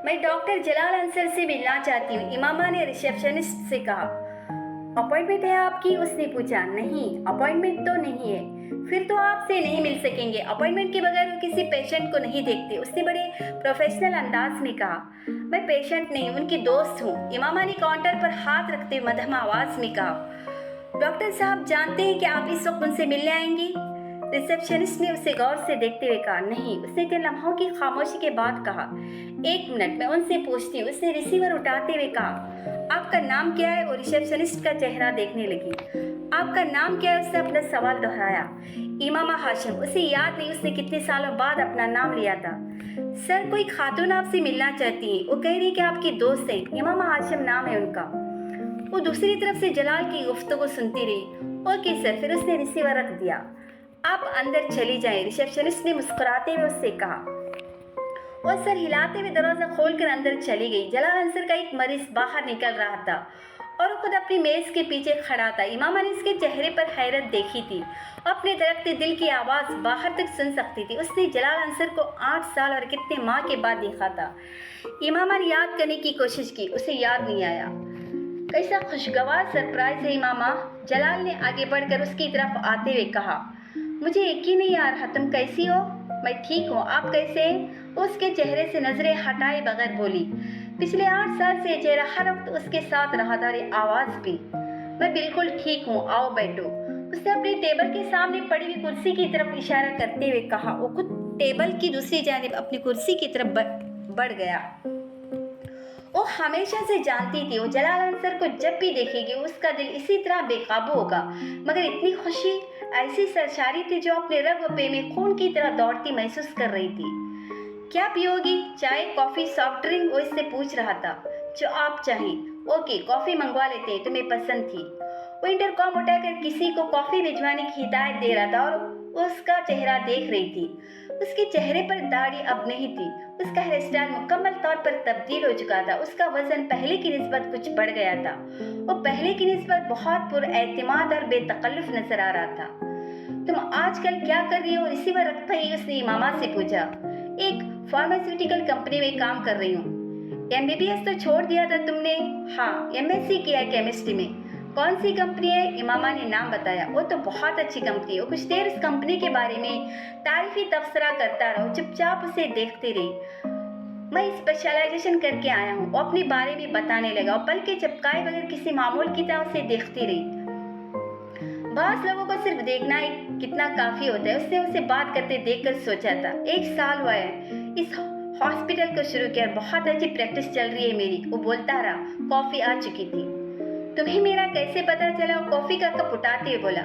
मैं डॉक्टर जलाल अंसर से मिलना चाहती हूँ, इमामा ने रिसेप्शनिस्ट से कहा। अपॉइंटमेंट है आपकी? उसने पूछा। नहीं, अपॉइंटमेंट तो नहीं है। फिर तो आपसे नहीं मिल सकेंगे। अपॉइंटमेंट के बगैर वो किसी पेशेंट को नहीं देखते, उसने बड़े प्रोफेशनल अंदाज में कहा। मैं पेशेंट नहीं, उनकी दोस्त हूँ, इमामा ने काउंटर पर हाथ रखते हुए मध्यम आवाज में कहा। डॉक्टर साहब जानते हैं कि आप इस वक्त उनसे मिलने आएंगी? रिसेप्शनिस्ट ने उसे गौर से देखते हुए कहा। नहीं, उसने चंद लम्हों की खामोशी के बाद कहा। एक मिनट, मैं उनसे पूछती हूँ, उसने रिसीवर उठाते हुए कहा। आपका नाम क्या है? वो रिसेप्शनिस्ट का चेहरा देखने लगी। आपका नाम क्या है? उसने अपना सवाल दोहराया। इमामा हाशिम। उसे याद नहीं उसने कितने सालों बाद अपना नाम लिया था। सर, कोई खातून आपसे मिलना चाहती है, वो कह रही कि आपकी दोस्त है। इमामा हाशिम नाम है उनका। वो दूसरी तरफ से जलाल की गुफ्तगू सुनती रही। Okay sir. फिर उसने रिसीवर रख दिया। आप अंदर चली जाएं, रिसेप्शनिस्ट ने मुस्कुराते हुए उससे कहा। और सर हिलाते हुए दरवाजा खोलकर अंदर चली गई। जलाल अंसर का एक मरीज बाहर निकल रहा था और वो खुद अपनी मेज के पीछे खड़ा था। इमामा ने उसके चेहरे पर हैरत देखी थी। अपने धड़कते दिल की आवाज़ बाहर तक सुन सकती थी। उसने जलाल अंसर को 8 साल और कितने माह के बाद देखा था। इमामा ने याद करने की कोशिश की, उसे याद नहीं आया। कैसा खुशगवार सरप्राइज है इमामा, जलाल ने आगे बढ़कर उसकी तरफ आते हुए कहा। मुझे यकीन नहीं आ रहा, तुम कैसी हो? मैं ठीक हूँ, आप कैसे हैं? उसके चेहरे से नजरें हटाए बगैर बोली। पिछले 8 साल से चेहरा हर वक्त उसके साथ रहा था और आवाज भी। मैं बिल्कुल ठीक हूँ, आओ बैठो। उसने अपनी टेबल के सामने पड़ी हुई कुर्सी की तरफ इशारा करते हुए कहा। वो खुद टेबल की दूसरी जानिब अपनी कुर्सी की तरफ बढ़ गया। वो हमेशा से जानती थी वो जलाल अंसर को जब भी देखेगी उसका दिल इसी तरह बेकाबू होगा, मगर इतनी खुशी, ऐसी सरशारी थी जो अपने रग व पे में खून की तरह दौड़ती महसूस कर रही थी। क्या पियोगी? चाय, कॉफी, सॉफ्ट ड्रिंक? वो इससे पूछ रहा था। जो आप चाहें। ओके, कॉफी मंगवा लेते हैं, तुम्हें पसंद थी। वो इंटरकॉम उठाकर किसी को कॉफी भिजवाने की हिदायत दे रहा था और उसका चेहरा देख रही थी। उसके चेहरे पर दाढ़ी अब नहीं थी। उसका हेयर स्टाइल मुकम्मल तौर पर तब्दील हो चुका था। उसका वजन पहले की निस्बत कुछ बढ़ गया था। वो पहले की निस्बत बहुत पुरएतिमाद और बेतकल्लुफ नजर आ रहा था। तुम आजकल क्या कर रही हो? रिसीवर रखता ही उसने इमामा से पूछा। एक फार्मास्यूटिकल कंपनी में काम कर रही हूँ। एमबीबीएस तो छोड़ दिया था तुमने? हाँ, एमएससी किया है केमिस्ट्री में। कौन सी कंपनी है? इमामा ने नाम बताया। वो तो बहुत अच्छी कंपनी है। कुछ देर उस कंपनी के बारे में तारीफी तबसरा करता रहो, चुपचाप उसे देखते रही। मैं स्पेशलाइजेशन करके आया हूँ, वो अपने बारे में बताने लगा और पल के चपकाए बगैर किसी मामूल की तरह उसे देखती रही। बहुत लोगों को सिर्फ देखना ही कितना काफी होता है, उसने उसे बात करते देखकर सोचा था। 1 साल हुआ है इस हॉस्पिटल को शुरू किया, बहुत अच्छी प्रैक्टिस चल रही है मेरी। वो बोलता रहा। कॉफी आ चुकी थी। तुम्हें मेरा कैसे पता चला? वो कॉफी का कप उठाते हुए बोला।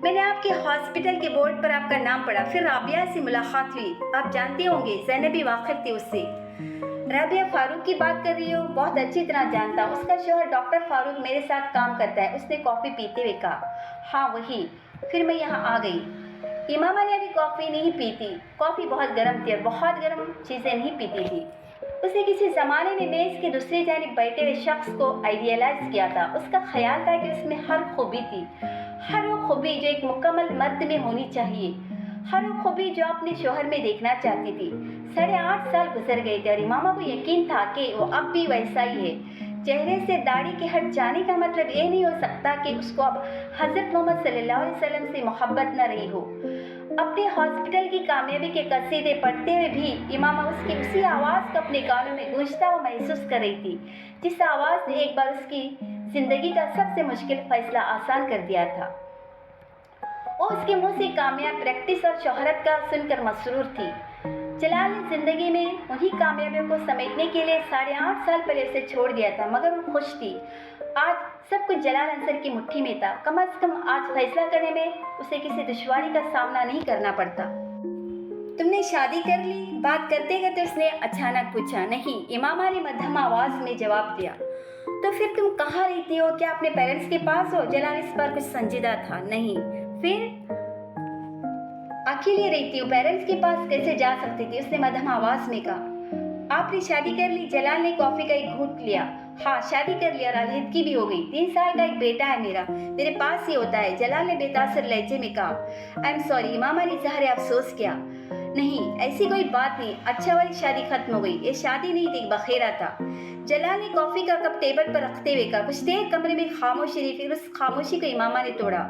मैंने आपके हॉस्पिटल के बोर्ड पर आपका नाम पढ़ा, फिर राबिया से मुलाकात हुई। आप जानते होंगे, ज़ैनब भी वाकिफ थी उससे। राबिया फारूक की बात कर रही हो? बहुत अच्छी तरह जानता। उसका शौहर डॉक्टर फारूक मेरे साथ काम करता है, उसने कॉफी पीते हुए कहा। हाँ वही। फिर मैं यहाँ आ गई। इमामा ने अभी कॉफी नहीं पी थी। कॉफी बहुत गर्म थी और बहुत गर्म चीजें नहीं पीती थी। उसने किसी जमाने में मेज के दूसरी जानिब बैठे हुए शख्स को आइडियलाइज किया था। उसका ख्याल था कि उसमें हर खूबी थी, हर वो खूबी जो एक मुकम्मल मर्द में होनी चाहिए, हर वो खूबी जो अपने शौहर में देखना चाहती थी। 8.5 साल गुजर गए थे और इमामा को यकीन था कि वो अब भी वैसा ही है। चेहरे से दाढ़ी के हट जाने का मतलब ये नहीं हो सकता कि उसको अब हजरत मोहम्मद सल्लल्लाहु अलैहि वसल्लम से मोहब्बत न रही हो। अपने हॉस्पिटल की कामयाबी के कसीदे पढ़ते हुए भी इमामा उसकी उसी आवाज़ को अपने कानों में गूंजता हुआ महसूस कर रही थी, जिस आवाज़ ने एक बार उसकी जिंदगी का सबसे मुश्किल फैसला आसान कर दिया था। वो उसके मुंह से कामयाब, प्रैक्टिस और शोहरत का सुनकर मसरूर थी। जलाल ने जिंदगी में उन्हीं कामयाबियों को समेटने के लिए 8.5 साल पहले उसे छोड़ दिया था, मगर वो खुश थी। आज सब कुछ जलाल अंसर की मुट्ठी में था। कम से कम आज फैसला करने में उसे किसी दुश्वारी का सामना नहीं करना पड़ता। तुमने शादी कर ली? बात करते करते उसने अचानक पूछा। नहीं, इमामा ने मध्यम आवाज में जवाब दिया। तो फिर तुम कहाँ रहती हो? क्या अपने पेरेंट्स के पास हो? जलाल इस पर कुछ संजीदा था। नहीं। फिर? अकेले रहती हूँ, पेरेंट्स के पास कैसे जा सकती थी? उसने मध्यम आवाज में कहा। आपने शादी कर ली? जलाल ने कॉफी का एक घूंट लिया। हाँ, शादी कर लिया और अलहदगी भी हो गई। 3 साल का एक बेटा है मेरा, मेरे पास ही होता है, जलाल ने बेतासर लहजे में कहा। आई एम सॉरी, इमामा ने इजहार अफसोस किया। नहीं, ऐसी कोई बात नहीं। अच्छा वाली शादी खत्म हो गई। ये शादी नहीं थी, बखेरा था। जलाल ने कॉफी का कप टेबल पर रखते हुए कहा। कुछ देर कमरे में खामोशी रही, फिर उस खामोशी को इमामा ने तोड़ा।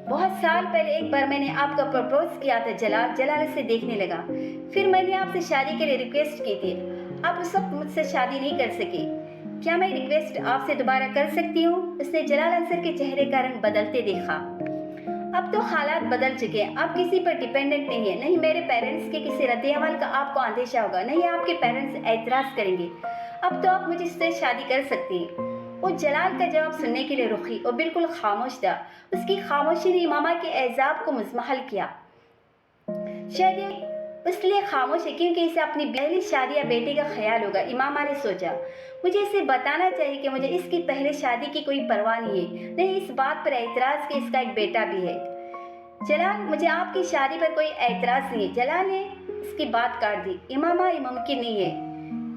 बहुत साल पहले एक बार मैंने आपको प्रपोज किया था जलाल। जलाल उसे देखने लगा। फिर मैंने आपसे शादी के लिए रिक्वेस्ट की थी। आप उस वक्त मुझसे शादी नहीं कर सके। क्या मैं रिक्वेस्ट आपसे दोबारा कर सकती हूँ? उसने जलाल अंसर के चेहरे का रंग बदलते देखा। अब तो हालात बदल चुके हैं। आप किसी पर डिपेंडेंट नहीं है। नहीं मेरे पेरेंट्स के किसी रद्द-ए-अमल का आपको अंदेशा होगा, नहीं आपके पेरेंट्स एतराज़ करेंगे। अब तो आप मुझसे शादी कर सकती हैं। वो जलाल का जवाब सुनने के लिए रुकी। वो बिल्कुल खामोश था। उसकी खामोशी ने इमामा के एजाब को मुज़म्मल किया। शायद ये इसलिए खामोश है क्योंकि इसे अपनी पहली शादी या बेटे का ख्याल होगा। इमामा ने सोचा, मुझे इसे बताना चाहिए कि मुझे इसकी पहले शादी की कोई परवाह नहीं है, नहीं इस बात पर एतराज़ कि इसका एक बेटा भी है। जलाल, मुझे आपकी शादी पर कोई एतराज़ नहीं है। जलाल ने इसकी बात काट दी। इमामा, ये मुमकिन नहीं है।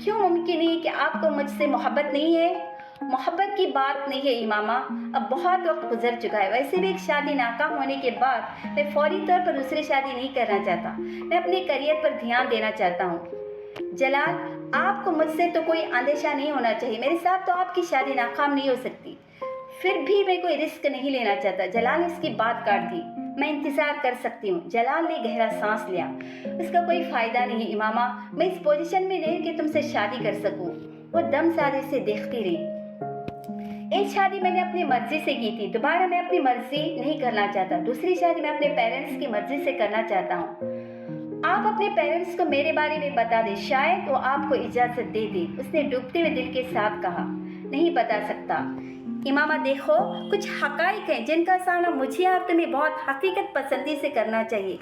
क्यों मुमकिन नहीं है? कि आपको मुझसे मोहब्बत नहीं है? मोहब्बत की बात नहीं है इमामा, अब बहुत वक्त गुजर चुका है। वैसे भी एक शादी नाकाम होने के बाद मैं फौरी तौर पर दूसरी शादी नहीं करना चाहता। मैं अपने करियर पर ध्यान देना चाहता हूँ। जलाल, आपको मुझसे तो कोई अंदेशा नहीं होना चाहिए। मेरे साथ तो आपकी शादी नाकाम नहीं हो सकती। फिर भी मैं कोई रिस्क नहीं लेना चाहता। जलाल ने उसकी बात काट दी। मैं इंतज़ार कर सकती हूँ। जलाल ने गहरा सांस लिया। इसका कोई फ़ायदा नहीं है इमामा, मैं इस पोजीशन में नहीं कि तुमसे शादी कर सकूँ। वो दम साधे से देखती रही। एक शादी मैंने अपनी मर्जी से की थी, दोबारा मैं अपनी मर्जी नहीं करना चाहता। दूसरी शादी मैं अपने पेरेंट्स की मर्जी से करना चाहता हूँ। आप अपने पेरेंट्स को मेरे बारे में बता दें, शायद वो आपको इजाज़त दे दे। उसने डूबते हुए दिल के साथ कहा। नहीं बता सकता इमामा, देखो कुछ हकाइक हैं जिनका सामना मुझे और तुम्हें बहुत हकीकत पसंदी से करना चाहिए।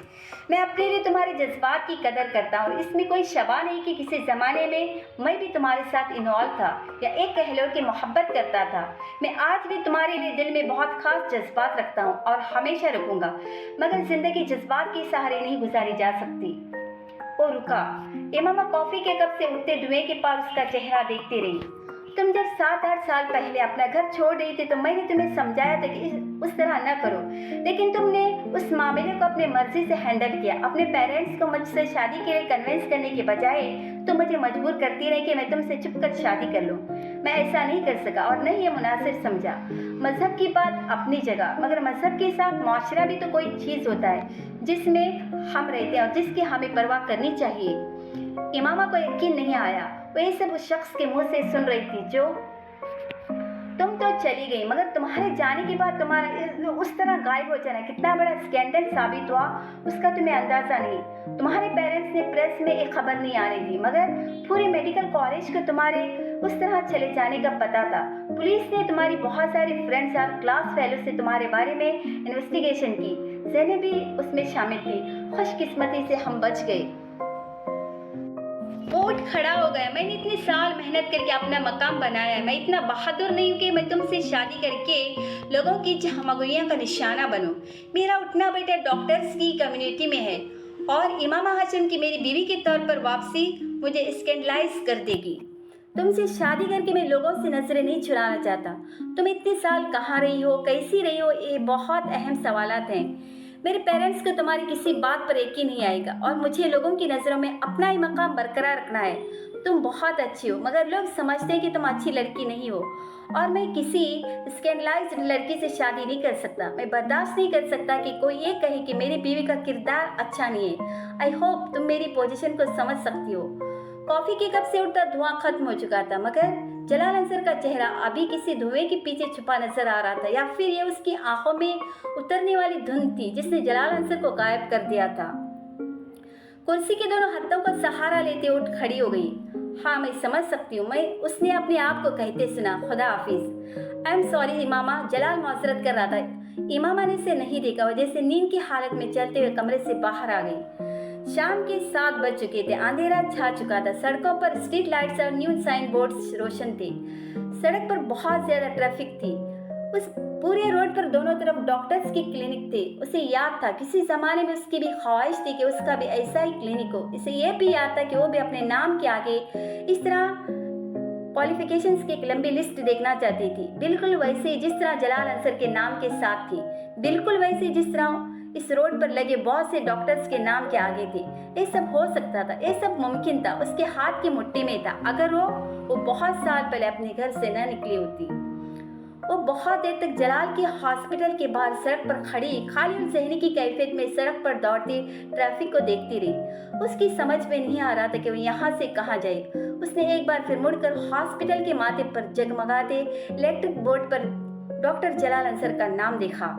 मैं अपने लिए तुम्हारे जज्बात की कदर करता हूँ। इसमें कोई शबा नहीं कि किसी ज़माने में मैं भी तुम्हारे साथ इन्वॉल्व था या एक कह लो कि मोहब्बत करता था। मैं आज भी तुम्हारे लिए दिल में बहुत ख़ास जज्बात रखता हूँ और हमेशा रखूँगा, मगर ज़िंदगी जज्बात के सहारे नहीं गुजारी जा सकती। वो रुका। इमामा कॉफ़ी के कप से उठते धुएं के पार उसका चेहरा देखती रही। तुम जब 7-8 साल पहले अपना घर छोड़ रही थी तो मैंने तुम्हें समझाया था कि उस तरह न करो, लेकिन तुमने उस मामले को अपने मर्जी से हैंडल किया। अपने पेरेंट्स को मुझसे शादी के लिए कन्विंस करने के बजाय तो मुझे मजबूर करती रही कि मैं तुमसे चुप कर शादी कर लूँ। मैं ऐसा नहीं कर सका और नहीं ये मुनासिब समझा। मज़हब की बात अपनी जगह, मगर मज़हब के साथ मुआशरा भी तो कोई चीज़ होता है जिसमें हम रहते हैं और जिसकी हमें परवाह करनी चाहिए। इमामा को यकीन नहीं आया। वो ये सब उस शख्स के मुंह से सुन रही थी जो तुम तो चली गई, मगर तुम्हारे जाने के बाद तुम्हारा उस तरह गायब हो जाना कितना बड़ा स्कैंडल साबित हुआ उसका तुम्हें अंदाजा नहीं। तुम्हारे पेरेंट्स ने प्रेस में एक खबर नहीं आने दी, मगर पूरे मेडिकल कॉलेज को तुम्हारे उस तरह चले जाने का पता था। पुलिस ने तुम्हारी बहुत सारी फ्रेंड्स और क्लास फेलो से तुम्हारे बारे में इन्वेस्टिगेशन की। ज़ैनब भी उसमें शामिल थी। खुशकिस्मती से हम बच गए। वो उठ खड़ा हो गया। मैंने इतने साल मेहनत करके अपना मकाम बनाया है। मैं इतना बहादुर नहीं हूँ कि मैं तुमसे शादी करके लोगों की चहमगुइयाँ का निशाना बनूँ। मेरा उठना बैठा डॉक्टर्स की कम्युनिटी में है और इमामा हाशिम की मेरी बीवी के तौर पर वापसी मुझे स्कैंडलाइज कर देगी। तुमसे शादी करके मैं लोगों से नजरें नहीं चुराना चाहता। तुम इतने साल कहाँ रही हो, कैसी रही हो, ये बहुत अहम सवालात हैं। मेरे पेरेंट्स को तुम्हारी किसी बात पर यकीन नहीं आएगा और मुझे लोगों की नज़रों में अपना ही मकाम बरकरार रखना है। तुम बहुत अच्छी हो, मगर लोग समझते हैं कि तुम अच्छी लड़की नहीं हो और मैं किसी स्कैंडलाइज्ड लड़की से शादी नहीं कर सकता। मैं बर्दाश्त नहीं कर सकता कि कोई ये कहे कि मेरी बीवी का किरदार अच्छा नहीं है। आई होप तुम मेरी पोजीशन को समझ सकती हो। कॉफ़ी के कप से उठता धुआं खत्म हो चुका था, मगर जलाल अंसर का चेहरा अभी किसी धुएं के पीछे छुपा नजर आ रहा था, या फिर ये उसकी आंखों में उतरने वाली धुंध थी जिसने जलाल अंसर को गायब कर दिया था। कुर्सी के दोनों हाथों का सहारा लेते उठ खड़ी हो गई। हाँ, मैं समझ सकती हूँ, मैं उसने अपने आप को कहते सुना। खुदा हाफिज। आई एम सॉरी इमामा, जलाल माजरत कर रहा था। इमामा ने इसे नहीं देखा, वजह से नींद की हालत में चलते हुए कमरे से बाहर आ गई। शाम के 7 बज चुके थे। अंधेरा छा चुका था। सड़कों पर स्ट्रीट लाइट्स और न्यूज साइन बोर्ड्स रोशन थे। सड़क पर बहुत ज्यादा ट्रैफिक थी। उस पूरे रोड पर दोनों तरफ डॉक्टर्स की क्लिनिक थे। उसे याद था किसी जमाने में उसकी भी ख्वाहिश थी कि उसका भी ऐसा ही क्लिनिक हो। इसे यह भी याद था कि वो भी अपने नाम के आगे इस तरह क्वालिफिकेशंस की एक लंबी लिस्ट देखना चाहती थी, बिल्कुल वैसे जिस तरह जलाल अंसर के नाम के साथ थी, बिल्कुल वैसे जिस तरह इस रोड पर लगे बहुत से डॉक्टर्स के नाम के आगे थे। ये सब हो सकता था, ये सब मुमकिन था, उसके हाथ की मुट्ठी में था। अगर वो बहुत साल पहले अपने घर से न निकली होती। वो बहुत देर तक जलाल के हॉस्पिटल के बाहर सड़क पर खड़ी खाली और जहनी की कैफियत में सड़क पर दौड़ती ट्रैफिक को देखती रही। उसकी समझ में नहीं आ रहा था कि वो यहाँ से कहाँ जाए। उसने एक बार फिर मुड़कर हॉस्पिटल के माथे पर जगमगाते इलेक्ट्रिक बोर्ड पर डॉक्टर जलाल अंसर का नाम देखा।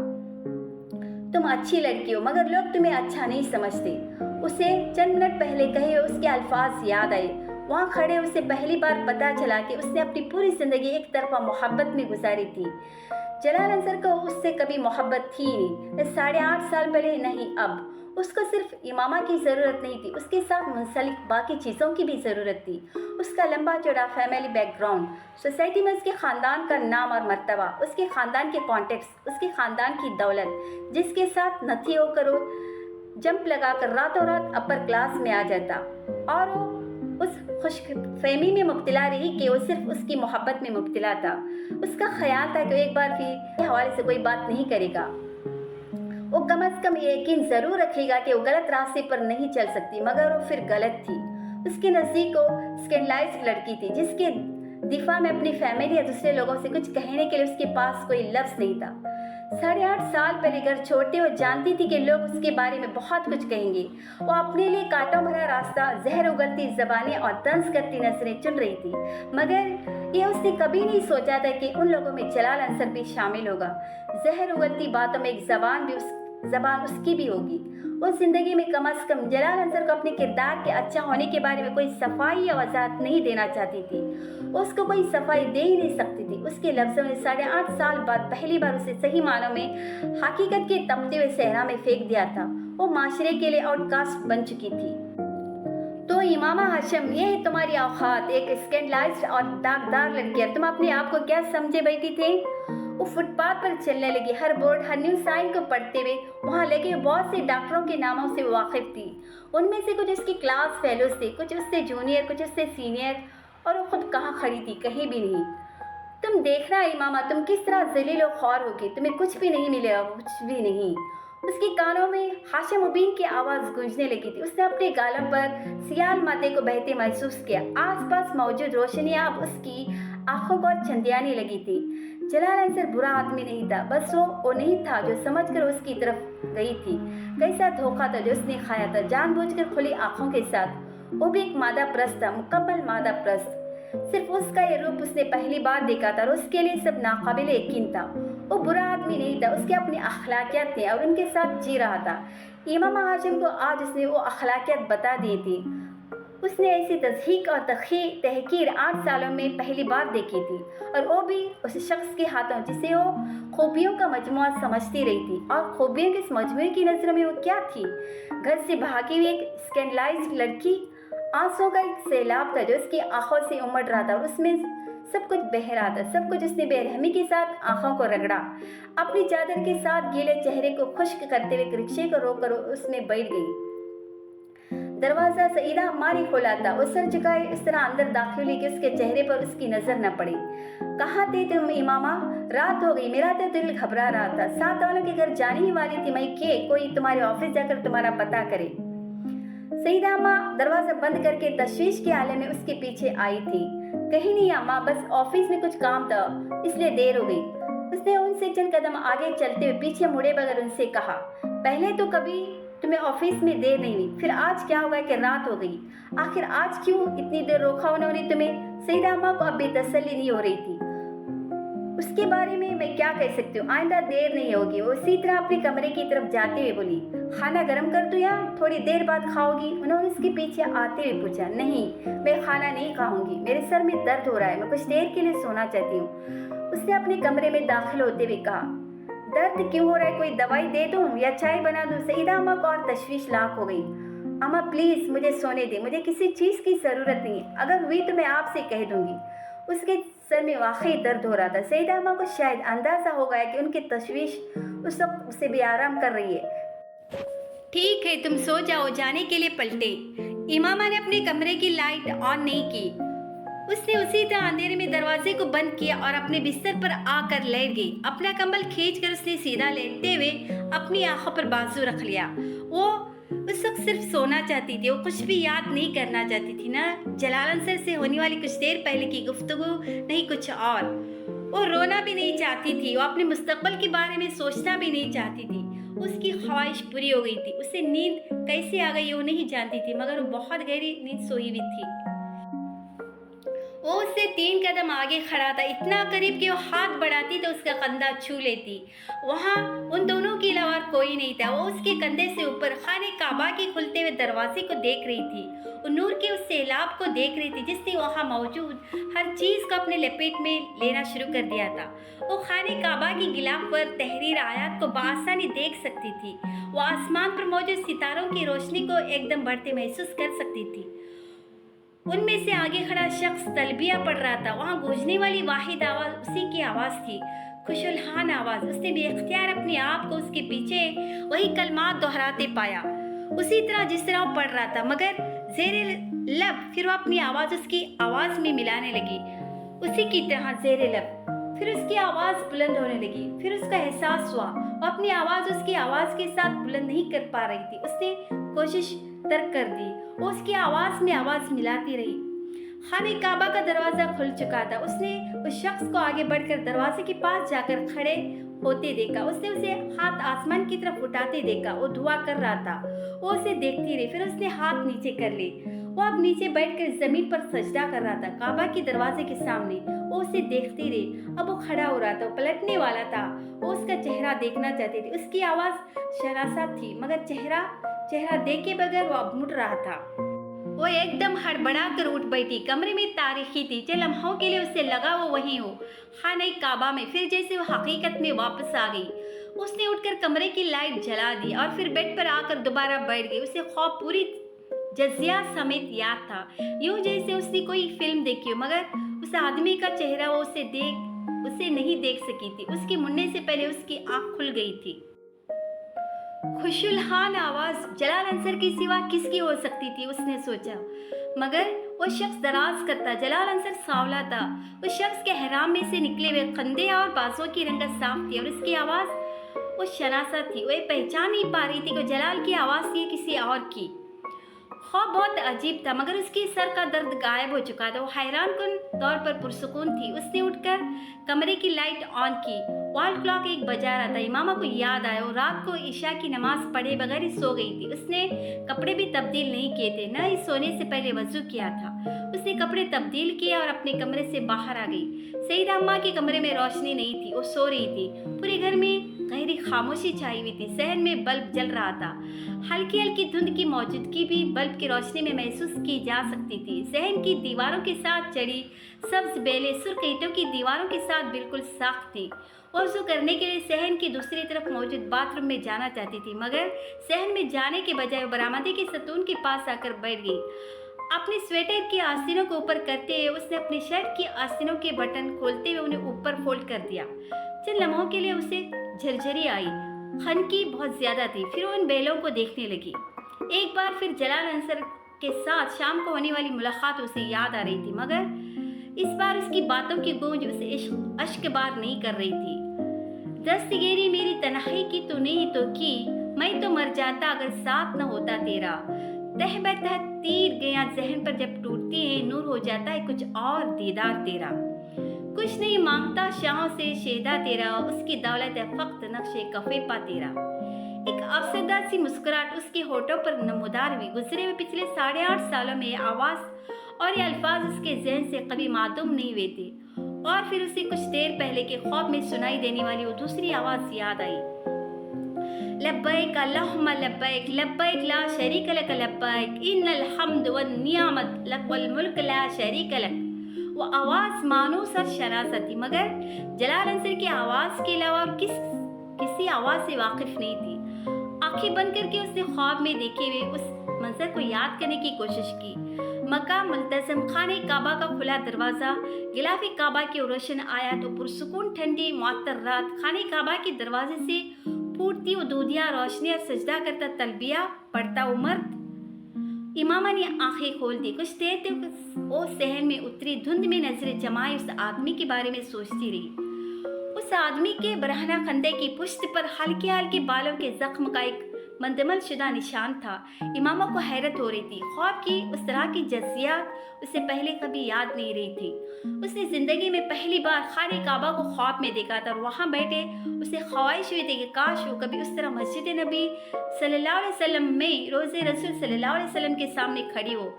तुम अच्छी लड़की हो, मगर लोग तुम्हें अच्छा नहीं समझते। उसे चंद मिनट पहले कहे उसके अल्फाज याद आए। वहाँ खड़े उसे पहली बार पता चला कि उसने अपनी पूरी जिंदगी एक तरफा मोहब्बत में गुजारी थी। जलाल अंसर को उससे कभी मोहब्बत थी नहीं, 8.5 साल पहले नहीं अब। उसको सिर्फ इमामा की ज़रूरत नहीं थी, उसके साथ मुंसलिक बाकी चीज़ों की भी ज़रूरत थी। उसका लंबा चौड़ा फैमिली बैकग्राउंड, सोसाइटी में उसके ख़ानदान का नाम और मर्तबा, उसके ख़ानदान के कॉन्टेक्ट्स, उसके ख़ानदान की दौलत, जिसके साथ नथी होकर वो जंप लगाकर रातों रात अपर क्लास में आ जाता। और वो उस खुशफहमी में मुब्तला रही कि वो सिर्फ उसकी मोहब्बत में मुब्तला था। उसका ख्याल था कि एक बार भी हवाले से कोई बात नहीं करेगा। वो कम अज़ कम यकीन ज़रूर रखेगा कि वो गलत रास्ते पर नहीं चल सकती, मगर वो फिर गलत थी। उसके नज़दीक वो स्कैंडलाइज्ड लड़की थी, जिसके दिफा में अपनी फैमिली या दूसरे लोगों से कुछ कहने के लिए उसके पास कोई लफ्ज़ नहीं था। 8.5 साल पहले घर छोड़ते वो जानती थी कि लोग उसके बारे में बहुत कुछ कहेंगे। वो अपने लिए कांटों भरा रास्ता, जहर उगलती ज़बानें और तंज करती नजरें चुन रही थी, मगर ये उसने कभी नहीं सोचा था कि उन लोगों में जलाल अंसर भी शामिल होगा। जहर उगलती बातों में एक ज़बान उसकी भी होगी। वो ज़िंदगी में कम अज़ कम जलाल अंसर को अपने किरदार के अच्छा होने के बारे में कोई सफाई या वजाहत नहीं देना चाहती थी। उसको कोई सफाई दे ही नहीं सकती थी। उसके लफ्ज़ों ने 8.5 साल बाद पहली बार उसे सही मानों में हकीकत के तपते हुए सहरा में फेंक दिया था। वो माशरे के लिए आउटकास्ट बन चुकी थी। तो इमामा हाशिम, ये है तुम्हारी औकात, एक स्कैंडलाइज्ड और दागदार लड़की है। तुम अपने आप को क्या समझे बैठी थे? वो फुटपाथ पर चलने लगी, हर बोर्ड, हर न्यूज़ साइन को पढ़ते हुए। वहाँ लगे बहुत से डॉक्टरों के नामों से वाकिफ थी। उनमें से कुछ उसकी क्लास फेलोज थे, कुछ उससे जूनियर, कुछ उससे सीनियर, और वो खुद कहाँ खड़ी थी? कहीं भी नहीं। तुम देखना इमामा, तुम किस तरह जलील और ख्वार होगी। तुम्हें कुछ भी नहीं मिलेगा, कुछ भी नहीं। उसके कानों में हाशिम मुबीन की आवाज़ गूंजने लगी थी। उसने अपने गालों पर सियाल माथे को बहते महसूस किया। आसपास मौजूद रोशनियाँ अब उसकी आंखों को चंदियाने लगी थी। जलाल अंसर बुरा आदमी नहीं था, बस वो नहीं था जो समझकर उसकी तरफ गई थी। कैसा धोखा था जो उसने खाया था, जानबूझकर खुली आंखों के साथ। वो भी एक मादा प्रस्त था, मुकम्मल मादा प्रस्त। सिर्फ उसका ये रूप उसने पहली बार देखा था और उसके लिए सब नाकाबिल यकीन था। वो बुरा आदमी नहीं था, उसके अपनी अखलाकियात थे और उनके साथ जी रहा था। इमामा हाशिम को आज उसने वो अखलाकियात बता दी थी। उसने ऐसी तज़हीक और तहकीर 8 सालों में पहली बार देखी थी, और वो भी उस शख्स के हाथों जिसे वो खूबियों का मजमुआ समझती रही थी। और खूबियों के इस मजमुए की नज़र में वो क्या थी? घर से भागी हुई एक स्कैंडलाइज्ड लड़की। आंसुओं का एक सैलाब था जो उसकी आंखों से उमड़ रहा था और उसमें सब कुछ बह रहा था, सब कुछ। उसने बेरहमी के साथ आंखों को रगड़ा, अपनी चादर के साथ गीले चेहरे को खुश्क करते हुए रिक्शे को रोककर उसमें बैठ गई। दरवाज़ा सईदा अम्मा ने खोला था। वो सर झुकाए इस तरह अंदर दाखिल हुई कि उसके चेहरे पर उसकी नज़र न पड़ी। कहाँ थे तुम इमामा? रात हो गई, मेरा तो दिल घबरा रहा था। साथ वालों के घर जाने ही वाली थी मैं कि कोई तुम्हारे ऑफिस जाकर तुम्हारा पता करे। सईदा अम्मा दरवाज़ा बंद करके तशवीश के आले में उसके पीछे आई थी। कहीं नहीं अम्मा, बस ऑफिस में कुछ काम था, इसलिए देर हो गई। उसने उनसे चंद कदम आगे चलते हुए पीछे मुड़े बगैर उनसे कहा, पहले तो कभी तुम्हें ऑफिस में देर नहीं हुई, फिर आज क्या हुआ कि रात हो गई? आखिर आज क्यों इतनी देर रोका उन्होंने तुम्हें? सईदा अम्मा को अब भी तसल्ली नहीं हो रही थी। उसके बारे में मैं क्या कह सकती हूँ, आइंदा देर नहीं होगी। वो इसी तरह अपने कमरे की तरफ जाते हुए बोली, खाना गर्म कर दूँ या थोड़ी देर बाद खाओगी? उन्होंने उसके पीछे आते हुए पूछा। नहीं, मैं खाना नहीं खाऊंगी, मेरे सर में दर्द हो रहा है, मैं कुछ देर के लिए सोना चाहती हूँ। उसने अपने कमरे में दाखिल होते हुए कहा। दर्द क्यों हो रहा है? कोई दवाई दे दूँ या चाय बना दूँ? सईदा अम्मा को और तशवीश लाख हो गई। अम्मा प्लीज़ मुझे सोने दे, मुझे किसी चीज़ की ज़रूरत नहीं है, अगर हुई तो मैं आपसे कह दूँगी। उसके सर में वाकई दर्द हो रहा था। सईदा अम्मा को शायद अंदाज़ा हो गया कि उनकी तशवीश उस वक्त उसे बेआराम कर रही है। ठीक है, तुम सो जाओ। जाने के लिए पलटे। इमामा ने अपने कमरे की लाइट ऑन नहीं की। اس نے اسی طرح اندھیرے میں دروازے کو بند کیا اور اپنے بستر پر آ کر لیٹ گئی. اپنا کمبل کھینچ کر اس نے سیدھا لیٹتے ہوئے اپنی آنکھوں پر بازو رکھ لیا. وہ اس وقت صرف سونا چاہتی تھی. وہ کچھ بھی یاد نہیں کرنا چاہتی تھی، نہ جلال انصر سے ہونے والی کچھ دیر پہلے کی گفتگو، نہیں کچھ اور. وہ رونا بھی نہیں چاہتی تھی. وہ اپنے مستقبل کے بارے میں سوچنا بھی نہیں چاہتی تھی. اس کی خواہش پوری ہو گئی تھی. اسے نیند کیسے آ گئی وہ نہیں جانتی تھی، مگر وہ بہت گہری نیند سوئی ہوئی تھی. وہ اس سے 3 قدم آگے کھڑا تھا، اتنا قریب کہ وہ ہاتھ بڑھاتی تو اس کا کندھا چھو لیتی. وہاں ان دونوں کے علاوہ اور کوئی نہیں تھا. وہ اس کے کندھے سے اوپر خانہ کعبہ کے کھلتے ہوئے دروازے کو دیکھ رہی تھی. وہ نور کے اس سیلاب کو دیکھ رہی تھی جس نے وہاں موجود ہر چیز کو اپنے لپیٹ میں لینا شروع کر دیا تھا. وہ خانہ کعبہ کی غلاف پر تحریر آیات کو بآسانی دیکھ سکتی تھی. وہ آسمان پر موجود ستاروں کی روشنی کو ایک دم بڑھتے محسوس کر سکتی تھی. ان میں سے آگے کھڑا شخص تلبیہ پڑھ رہا تھا. وہاں گونجنے والی واحد آواز اسی کی آواز تھی، خوشالحان آواز. اس نے بے اختیار اپنے آپ کو اس کے پیچھے وہی کلمات دہراتے پایا، اسی طرح جس طرح وہ پڑھ رہا تھا، مگر زیر لب. پھر وہ اپنی آواز اس کی آواز میں ملانے لگی، اسی کی طرح زیر لب. پھر اس کی آواز بلند ہونے لگی. پھر اس کا احساس ہوا وہ اپنی آواز اس کی آواز کے ساتھ بلند نہیں کر پا رہی تھی. اس نے کوشش ترک کر دی. وہ اس کی آواز میں آواز ملاتی رہی. خانہ کعبہ کا دروازہ کھل چکا تھا. اس نے اس شخص کو آگے بڑھ کر دروازے کے پاس جا کر کھڑے ہوتے دیکھا. اس نے اسے ہاتھ آسمان کی طرف اٹھاتے دیکھا. وہ دعا کر رہا تھا. وہ اسے دیکھتی رہی. پھر اس نے ہاتھ نیچے کر لی. وہ اب نیچے بیٹھ کر زمین پر سجدہ کر رہا تھا کعبہ کے دروازے کے سامنے. وہ اسے دیکھتی رہی. اب وہ کھڑا ہو رہا تھا، وہ پلٹنے والا تھا. وہ اس کا چہرہ دیکھنا چاہتی تھی. اس کی آواز شناسا تھی، مگر چہرہ دیکھے بغیر وہ اب مڑ رہا تھا. وہ ایک دم ہڑبڑا کر اٹھ بیٹھی. کمرے میں تاریکی تھی. چند لمحوں کے لیے اسے لگا وہ وہیں ہو، خانہ کعبہ میں. پھر جیسے وہ حقیقت میں واپس آ گئی. اس نے اٹھ کر کمرے کی لائٹ جلا دی اور پھر بیڈ پر آ کر دوبارہ بیٹھ گئی. اسے خواب پوری جزیات سمیت یاد تھا، یوں جیسے اس نے کوئی فلم دیکھی ہو، مگر اس آدمی کا چہرہ وہ اسے نہیں دیکھ سکی تھی. اس کے مڑنے سے پہلے اس کی آنکھ کھل گئی تھی. خوشالحان آواز جلال انصر کی سوا کس کی ہو سکتی تھی، اس نے سوچا. مگر وہ شخص دراز کا تھا. جلال انصر سانولا تھا. اس شخص کے احرام میں سے نکلے ہوئے کندھے اور بازوؤں کی رنگت صاف تھی اور اس کی آواز وہ شناسا تھی. وہ پہچان نہیں پا رہی تھی کہ جلال کی آواز تھی کسی اور کی. خواب بہت عجیب تھا، مگر اس کی سر کا درد غائب ہو چکا تھا. وہ حیران کن طور پر پرسکون تھی. اس نے اٹھ کر کمرے کی لائٹ آن کی. وال کلاک 1 بجا رہا تھا. امامہ کو یاد آیا. وہ رات کو عشاء کی نماز پڑھے بغیر ہی سو گئی تھی. اس نے کپڑے بھی تبدیل نہیں کیے تھے، نہ ہی سونے سے پہلے وضو کیا تھا. اس نے کپڑے تبدیل کیے اور اپنے کمرے سے باہر آ گئی. سیدہ اماں کے کمرے میں روشنی نہیں تھی. وہ سو رہی تھی. پورے گھر میں گہری خاموشی چھائی ہوئی تھی. صحن میں بلب جل رہا تھا. ہلکی ہلکی دھند کی موجودگی بھی بلب کی روشنی میں محسوس کی جا سکتی تھی. صحن کی دیواروں کے ساتھ چڑی سبز بیلیں سرخ اینٹوں کی دیواروں کے ساتھ بالکل صاف تھی. وضو کرنے کے لیے صحن کی دوسری طرف موجود باتھ روم میں جانا چاہتی تھی، مگر صحن میں جانے کے بجائے وہ برآمدے کے ستون کے پاس آ کر بیٹھ گئی. اپنے سویٹر کے آستینوں کو اوپر کرتے ہوئے اس نے اپنی شرٹ کے آستینوں کے بٹن کھولتے ہوئے انہیں اوپر فولڈ کر دیا. چند لمحوں کے لیے اسے جھرجھری آئی. خنکی بہت زیادہ تھی. پھر وہ ان بیلوں کو دیکھنے لگی. ایک بار پھر جلال انصر کے ساتھ شام کو ہونے والی ملاقات اسے یاد آ رہی تھی، مگر اس بار اس کی باتوں کی گونج اسے اشک بار نہیں کر رہی تھی. دستگیری میری تنہائی کی تو نہیں تو کی، میں تو مر جاتا اگر ساتھ نہ ہوتا تیرا. تہ بتہ تیر گیا ذہن پر جب ٹوٹتی ہے، نور ہو جاتا ہے کچھ اور دیدار تیرا. کچھ نہیں مانگتا شاہوں سے شیدا تیرا، اس کی دولت ہے فقط نقش کفے پا تیرا. ایک افسردہ سی مسکراہٹ اس کے ہونٹوں پر نمودار ہوئی. گزرے ہوئے پچھلے 8.5 سالوں میں یہ آواز اور یہ الفاظ اس کے ذہن سے کبھی معدوم نہیں ہوئے تھے. اور پھر اسے کچھ دیر پہلے کے خواب میں سنائی دینے والی وہ دوسری آواز یاد آئی. لبیک اللہم لبیک لبیک لا شریک لک لبیک ان الحمد والنعمت لک والملک لا شریک لک. وہ آواز مانوس اور شناسا تھی، مگر جلال انصر کی آواز کے علاوہ اور کسی آواز سے واقف نہیں تھی. آنکھیں بند کر کے اس نے خواب میں دیکھے ہوئے اس منظر کو یاد کرنے کی کوشش کی. مکہ ملتزم، خانہ کعبہ کا کھلا دروازہ، غلاف کعبہ کی روشن آیا تو پرسکون ٹھنڈی معطر رات. خانہ کعبہ کے دروازے سے پھوٹتی وہ دودھیا روشنی اور سجدہ کرتا تلبیہ پڑھتا وہ مرد. इमामा ने आंखें खोल दी। कुछ देर तक वो सहन में उतरी धुंध में नजरें जमाए उस आदमी के बारे में सोचती रही। उस आदमी के बरहना कंधे की पुश्त पर हल्के हल्के बालों के जख्म का एक मंदमल शुदा निशान था। इमामा को हैरत हो रही थी। ख्वाब की उस तरह की जज्सियात उसे पहले कभी याद नहीं रही थी। उसने जिंदगी में पहली बार खाने काबा को ख्वाब में देखा था और वहाँ बैठे उसे ख्वाहिश हुई थी कि काश वो कभी उस तरह मस्जिद नबी सल्लल्लाहु अलैहि वसल्लम में रोज़े रसूल सल्लल्लाहु अलैहि वसल्लम के सामने खड़ी हो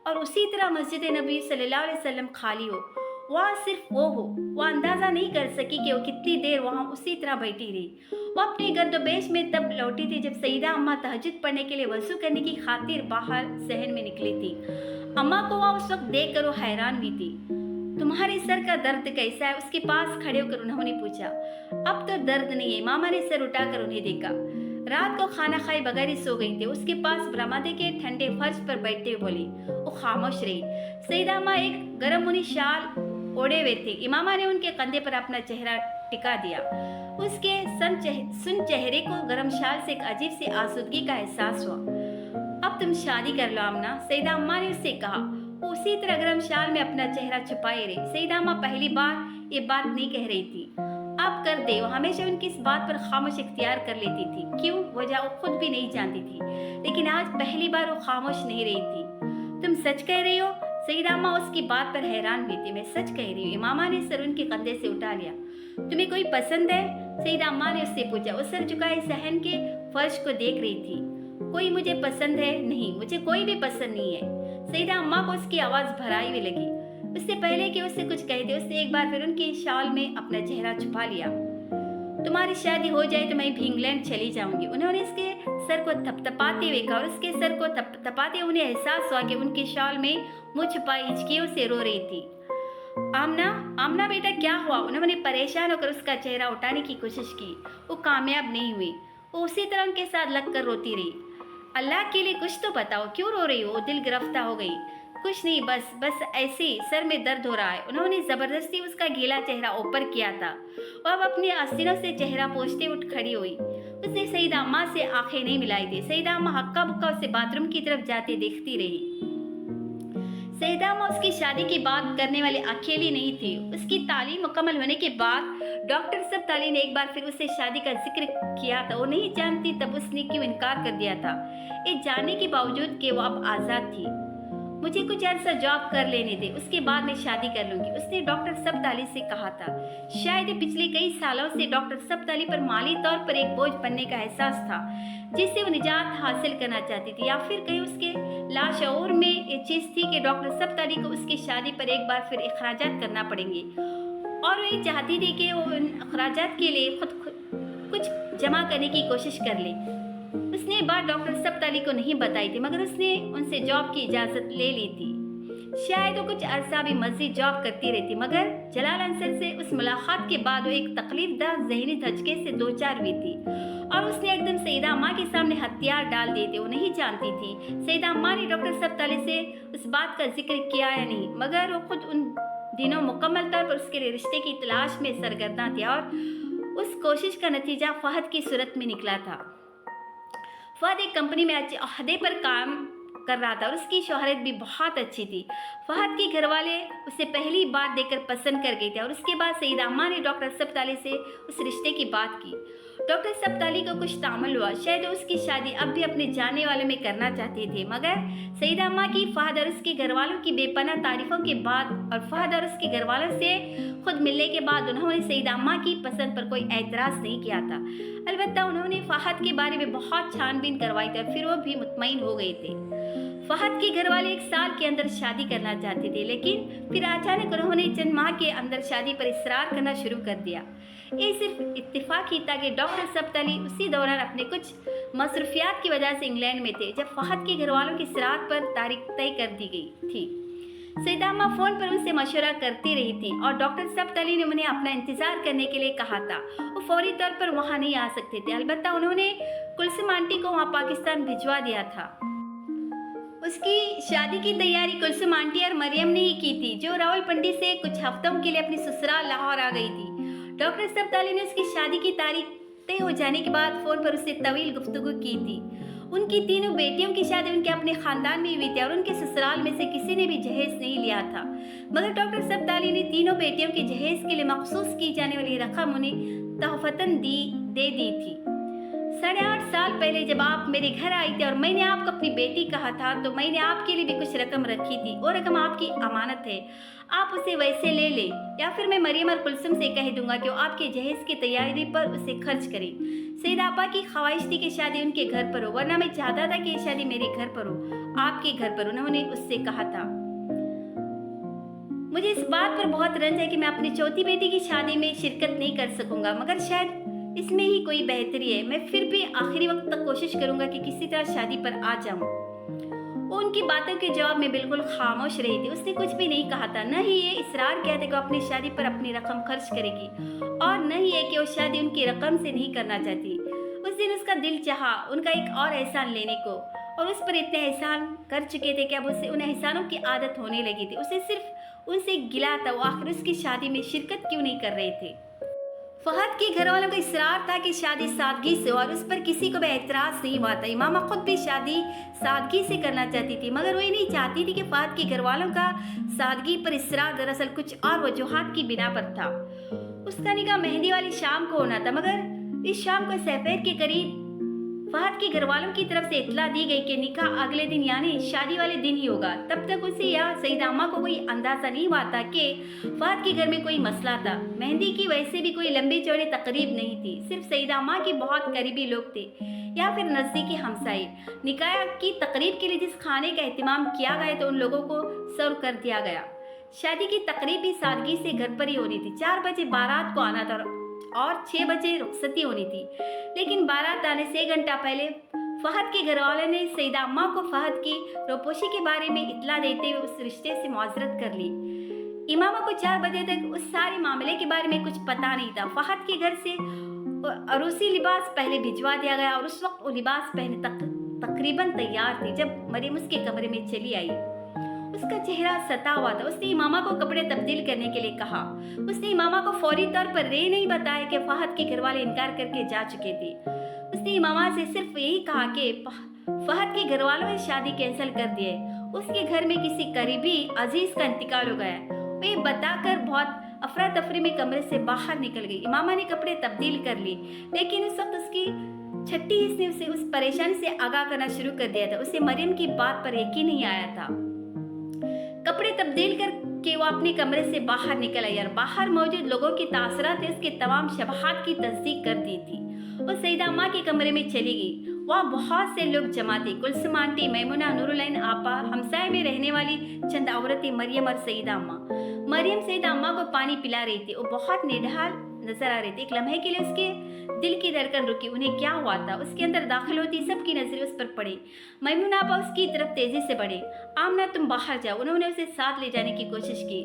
और उसी तरह मस्जिद नबी सल्लल्लाहु अलैहि वसल्लम खाली हो। वह सिर्फ वो हो। वह अंदाज़ा नहीं कर सकी कि वो कितनी देर वहाँ उसी तरह बैठी रही। वो अपने गर्दोबेश में तब लौटी थी जब सईदा अम्मा तहज्जुद पढ़ने के लिए वज़ू करने की खातिर बाहर सहन में निकली थी। अम्मा को वह उस वक्त देख कर वो हैरान हुई थी। तुम्हारे सर का दर्द कैसा है? उसके पास खड़े होकर उन्होंने पूछा। अब तो दर्द नहीं है। मामा ने सर उठाकर उन्हें देखा। रात को खाना खाए बगैर ही सो गई थी। उसके पास बरामदे के ठंडे फर्श पर बैठते हुए बोली। वो खामोश रही। सईदा अम्मा एक गर्म ऊनी शाल ओढ़े हुए थे। इमामा ने उनके कंधे पर अपना चेहरा टिका दिया। उसके सुन चेहरे को गर्म शाल से एक अजीब सी आसूदगी का एहसास हुआ। अब तुम शादी कर लो आमना, सईदा अम्मा ने उससे कहा। वो उसी तरह गर्म शाल में अपना चेहरा छुपाए रही। सईदा अम्मा पहली बार ये बात नहीं कह रही थी। अब कर दे। वो हमेशा उनकी इस बात पर खामोश इख्तियार कर लेती थी। क्यों? वजह वो खुद भी नहीं जानती थी, लेकिन आज पहली बार वो खामोश नहीं रही थी। तुम सच कह रही हो? सईदा अम्मा उसकी बात पर हैरान हुई थी। मैं सच कह रही हूँ। इमामा ने सर उनके कंधे से उठा लिया। तुम्हें कोई पसंद है? सईदा अम्मा ने उससे पूछा। वो सर झुकाए सहन के फर्श को देख रही थी। कोई मुझे पसंद है? नहीं, मुझे कोई भी पसंद नहीं है। सईदा अम्मा को उसकी आवाज़ भराई हुई लगी। उससे पहले कि उससे कुछ कहते उसने एक बार फिर उनकी शाल में अपना चेहरा छुपा लिया। तुम्हारी शादी हो जाए तो मैं भी इंग्लैंड चली जाऊंगी। उन्होंने उसके सर को थपथपाते हुए कहा और उसके सर को थपथपाते उन्हें एहसास हुआ कि उनकी शाल में मुँह छुपाई हिचकियों से रो रही थी। आमना, आमना बेटा क्या हुआ? उन्होंने परेशान होकर उसका चेहरा उठाने की कोशिश की। वो कामयाब नहीं हुई। वो उसी तरह उनके साथ लगकर रोती रही। अल्लाह के लिए कुछ तो बताओ, क्यों रो रही हो? दिल गिरफ्तार हो गई। कुछ नहीं, बस ऐसे ही सर में दर्द हो रहा है। उन्होंने जबरदस्ती उसका गीला चेहरा ऊपर किया था। वह अब अपने आस्तीनों से चेहरा पोंछते उठ खड़ी हुई। उसने सईदा अम्मा से आंखें नहीं मिलाई थी। सईदा अम्मा हक्का बुक्का उसे बाथरूम की तरफ जाते देखती रही। सईदा अम्मा उसकी शादी की बात करने वाले अकेली नहीं थी। उसकी तालीम मुकम्मल होने के बाद डॉक्टर सब्ताली ने एक बार फिर उससे शादी का जिक्र किया था। वो नहीं जानती तब उसने क्यों इनकार कर दिया था, ये जानने के बावजूद कि वो अब आज़ाद थी। मुझे कुछ अर्सा जॉब कर लेने दे, उसके बाद मैं शादी कर लूंगी, उसने डॉक्टर सब्ताली से कहा था। शायद पिछले कई सालों से डॉक्टर सब्ताली पर माली तौर पर एक बोझ बनने का एहसास था जिससे वो निजात हासिल करना चाहती थी, या फिर कहीं उसके लाशऊर में ये चीज़ थी कि डॉक्टर सब्ताली को उसकी शादी पर एक बार फिर अखराजात करना पड़ेंगे और वो ये चाहती थी कि वो उन अखराजात के लिए खुद कुछ जमा करने की कोशिश कर ले। उसने ये बात डॉक्टर सब्ताली को नहीं बताई थी, मगर उसने उनसे जॉब की इजाज़त ले ली थी। शायद वो कुछ अरसा भी मज़ीद जॉब करती रहती, मगर जलाल अंसर से उस मुलाकात के बाद वो एक तकलीफदा जहनी धचके से दो चार हुई थी और उसने एकदम सईदा अम्मा के सामने हथियार डाल दिए थे। वो नहीं जानती थी सईदा अम्मा ने डॉक्टर सब्ताली से उस बात का जिक्र किया या नहीं, मगर वो खुद उन दिनों मुकम्मल तौर पर उसके रिश्ते की तलाश में सरगर्दा थी और उस कोशिश का नतीजा फहद की सूरत में निकला था। फहद एक कंपनी में अच्छे अहदे पर काम कर रहा था और उसकी शोहरत भी बहुत अच्छी थी। फहद के घर वाले उसे पहली बार देखकर पसंद कर गए थे और उसके बाद सईदा अम्मा ने डॉक्टर सब्ताली से उस रिश्ते की बात की। डॉक्टर सब्ताली को कुछ तामुल हुआ, शायद उसकी शादी अब भी अपने जाने वालों में करना चाहते थे, मगर सईदा अम्मा की फहद और उसके घर वालों की बेपनाह तारीफों के बाद और फहद और उसके घर वालों से खुद मिलने के बाद उन्होंने सईदा अम्मा की पसंद पर कोई एतराज़ नहीं किया था। अलबत्ता उन्होंने फहद के बारे में बहुत छानबीन करवाई थी और फिर वो भी मुतमईन हो गए थे। फहद के घर वाले एक साल के अंदर शादी करना चाहते थे, लेकिन फिर अचानक उन्होंने चंद माह के अंदर शादी पर इसरार करना शुरू कर दिया। ये सिर्फ इत्तेफाक ही था कि डॉक्टर सब्ताली उसी दौरान अपने कुछ मसरूफियात की वजह से इंग्लैंड में थे जब फहद के घर वालों की इसरार पर तारीख तय कर दी गई थी। सईदा अम्मा फ़ोन पर उनसे मशवरा करती रही थी और डॉक्टर सब्ताली ने उन्हें अपना इंतज़ार करने के लिए कहा था। वो फौरी तौर पर वहाँ नहीं आ सकते थे, अलबत्ता उन्होंने कुलसुम आंटी को वहाँ पाकिस्तान भिजवा दिया था। उसकी शादी की तैयारी कुलसुम आंटी और मरियम ने ही की थी, जो रावलपिंडी से कुछ हफ्तों के लिए अपनी ससुराल लाहौर आ गई थी। डॉक्टर सब्ताली ने उसकी शादी की तारीख तय हो जाने के बाद फ़ोन पर उससे तवील गुफ्तगू की थी। ان کی تینوں بیٹیوں کی شادی ان کے اپنے خاندان میں ہوئی تھی اور ان کے سسرال میں سے کسی نے بھی جہیز نہیں لیا تھا، مگر ڈاکٹر سبتالی نے تینوں بیٹیوں کے جہیز کے لیے مخصوص کی جانے والی رقم انہیں تحفتاً دے دی تھی۔ 8.5 سال پہلے جب آپ میرے گھر آئی تھی اور میں نے آپ کو اپنی بیٹی کہا تھا تو میں نے آپ کے لیے بھی کچھ رقم رکھی تھی، وہ رقم آپ کی امانت ہے، آپ اسے ویسے لے لیں یا پھر میں مریم اور کلثوم سے کہہ دوں گا کہ وہ آپ کے جہیز کی تیاری پر اسے خرچ کریں۔ سیدہ آپا کی خواہش تھی کہ شادی ان کے گھر پر ہو، ورنہ میں چاہتا تھا کہ یہ شادی میرے گھر پر ہو، آپ کے گھر پر۔ انہوں نے اس سے کہا تھا، مجھے اس بات پر بہت رنج ہے کہ میں اپنی چوتھی بیٹی کی شادی میں شرکت نہیں کر سکوں گا، مگر شاید اس میں ہی کوئی بہتری ہے، میں پھر بھی آخری وقت تک کوشش کروں گا کہ کسی طرح شادی پر آ جاؤں۔ وہ ان کی باتوں کے جواب میں بالکل خاموش رہی تھی، اس نے کچھ بھی نہیں کہا تھا، نہ ہی یہ اصرار کیا تھا کہ وہ اپنی شادی پر اپنی رقم خرچ کرے گی، اور نہ ہی یہ کہ وہ شادی ان کی رقم سے نہیں کرنا چاہتی۔ اس دن اس کا دل چاہا ان کا ایک اور احسان لینے کو، اور اس پر اتنے احسان کر چکے تھے کہ اب اسے ان احسانوں کی عادت ہونے لگی تھی۔ اسے صرف ان سے گلا تھا، وہ آخر اس کی شادی میں شرکت کیوں نہیں کر رہے تھے۔ فہد کے گھر والوں کا اصرار تھا کہ شادی سادگی سے ہو اور اس پر کسی کو بھی اعتراض نہیں ہوا تھا۔ امامہ خود بھی شادی سادگی سے کرنا چاہتی تھی، مگر وہ یہ نہیں چاہتی تھی کہ فہد کے گھر والوں کا سادگی پر اصرار دراصل کچھ اور وجوہات کی بنا پر تھا۔ اس کا نکاح مہندی والی شام کو ہونا تھا، مگر اس شام کو سفید کے قریب فہد کے گھر والوں کی طرف سے اطلاع دی گئی کہ نکاح اگلے دن یعنی شادی والے دن ہی ہوگا۔ تب تک اسے یا سیدہ اماں کو کوئی اندازہ نہیں ہوا تھا کہ فہد کے گھر میں کوئی مسئلہ تھا۔ مہندی کی ویسے بھی کوئی لمبی چوڑی تقریب نہیں تھی، صرف سیدہ اماں کے بہت قریبی لوگ تھے یا پھر نزدیکی ہمسائے۔ نکاح کی تقریب کے لیے جس کھانے کا اہتمام کیا گیا تو ان لوگوں کو سرو کر دیا گیا۔ شادی کی تقریب بھی سادگی سے گھر پر ہی ہونی تھی۔ 4 بجے بارات کو آنا تھا اور 6 بجے رخصتی ہونی تھی، لیکن بارات آنے سے 1 گھنٹہ پہلے فہد کے گھر والوں نے سیدہ اماں کو فہد کی روپوشی کے بارے میں اطلاع دیتے ہوئے اس رشتے سے معذرت کر لی۔ امامہ کو 4 بجے تک اس سارے معاملے کے بارے میں کچھ پتہ نہیں تھا۔ فہد کے گھر سے عروسی لباس پہلے بھجوا دیا گیا اور اس وقت وہ لباس پہنے تقریباً تیار تھی جب مریم اس کے کمرے میں چلی آئی۔ اس کا چہرہ ستا ہوا تھا۔ اس نے امامہ کو کپڑے تبدیل کرنے کے لیے کہا۔ اس نے امامہ کو فوری طور پر یہ نہیں بتایا کہ فہد کے گھر والے انکار کر کے جا چکے تھے۔ اس نے امامہ سے صرف یہی کہا کہ فہد کے گھر والوں نے شادی کینسل کر دی ہے، اس کے گھر میں کسی قریبی عزیز کا انتقال ہو گیا ہے۔ وہ یہ بتا کر بہت افراتفری میں کمرے سے باہر نکل گئی۔ امامہ نے کپڑے تبدیل کر لی، لیکن اس وقت اس کی چھٹی حص نے اسے اس پریشانی سے آگاہ کرنا شروع کر دیا تھا۔ اسے مریم کی بات پر یقین نہیں آیا تھا۔ کپڑے تبدیل کر کے وہ اپنے کمرے سے باہر نکل آئی اور باہر موجود لوگوں کی تاثرات اس کے تمام شبہات کی تصدیق کر دی تھی۔ وہ سیدہ اماں کے کمرے میں چلی گئی۔ وہاں بہت سے لوگ جمع تھے، کلثوم آنٹی، میمونہ، نورالعین آپا، ہمسائے میں رہنے والی چند عورتیں، مریم اور سیدہ اماں۔ مریم سیدہ اماں کو پانی پلا رہی تھی، وہ بہت نڈھال نظر آ رہی تھی۔ ایک لمحے کے لیے اس کے دل کی دھڑکن رکی، انہیں کیا ہوا تھا؟ اس کے اندر داخل ہوتی سب کی نظریں اس پر پڑی۔ میمونہ آپا اس کی طرف تیزی سے بڑھے۔ آمنہ تم باہر جاؤ، انہوں نے اسے ساتھ لے جانے کی کوشش کی۔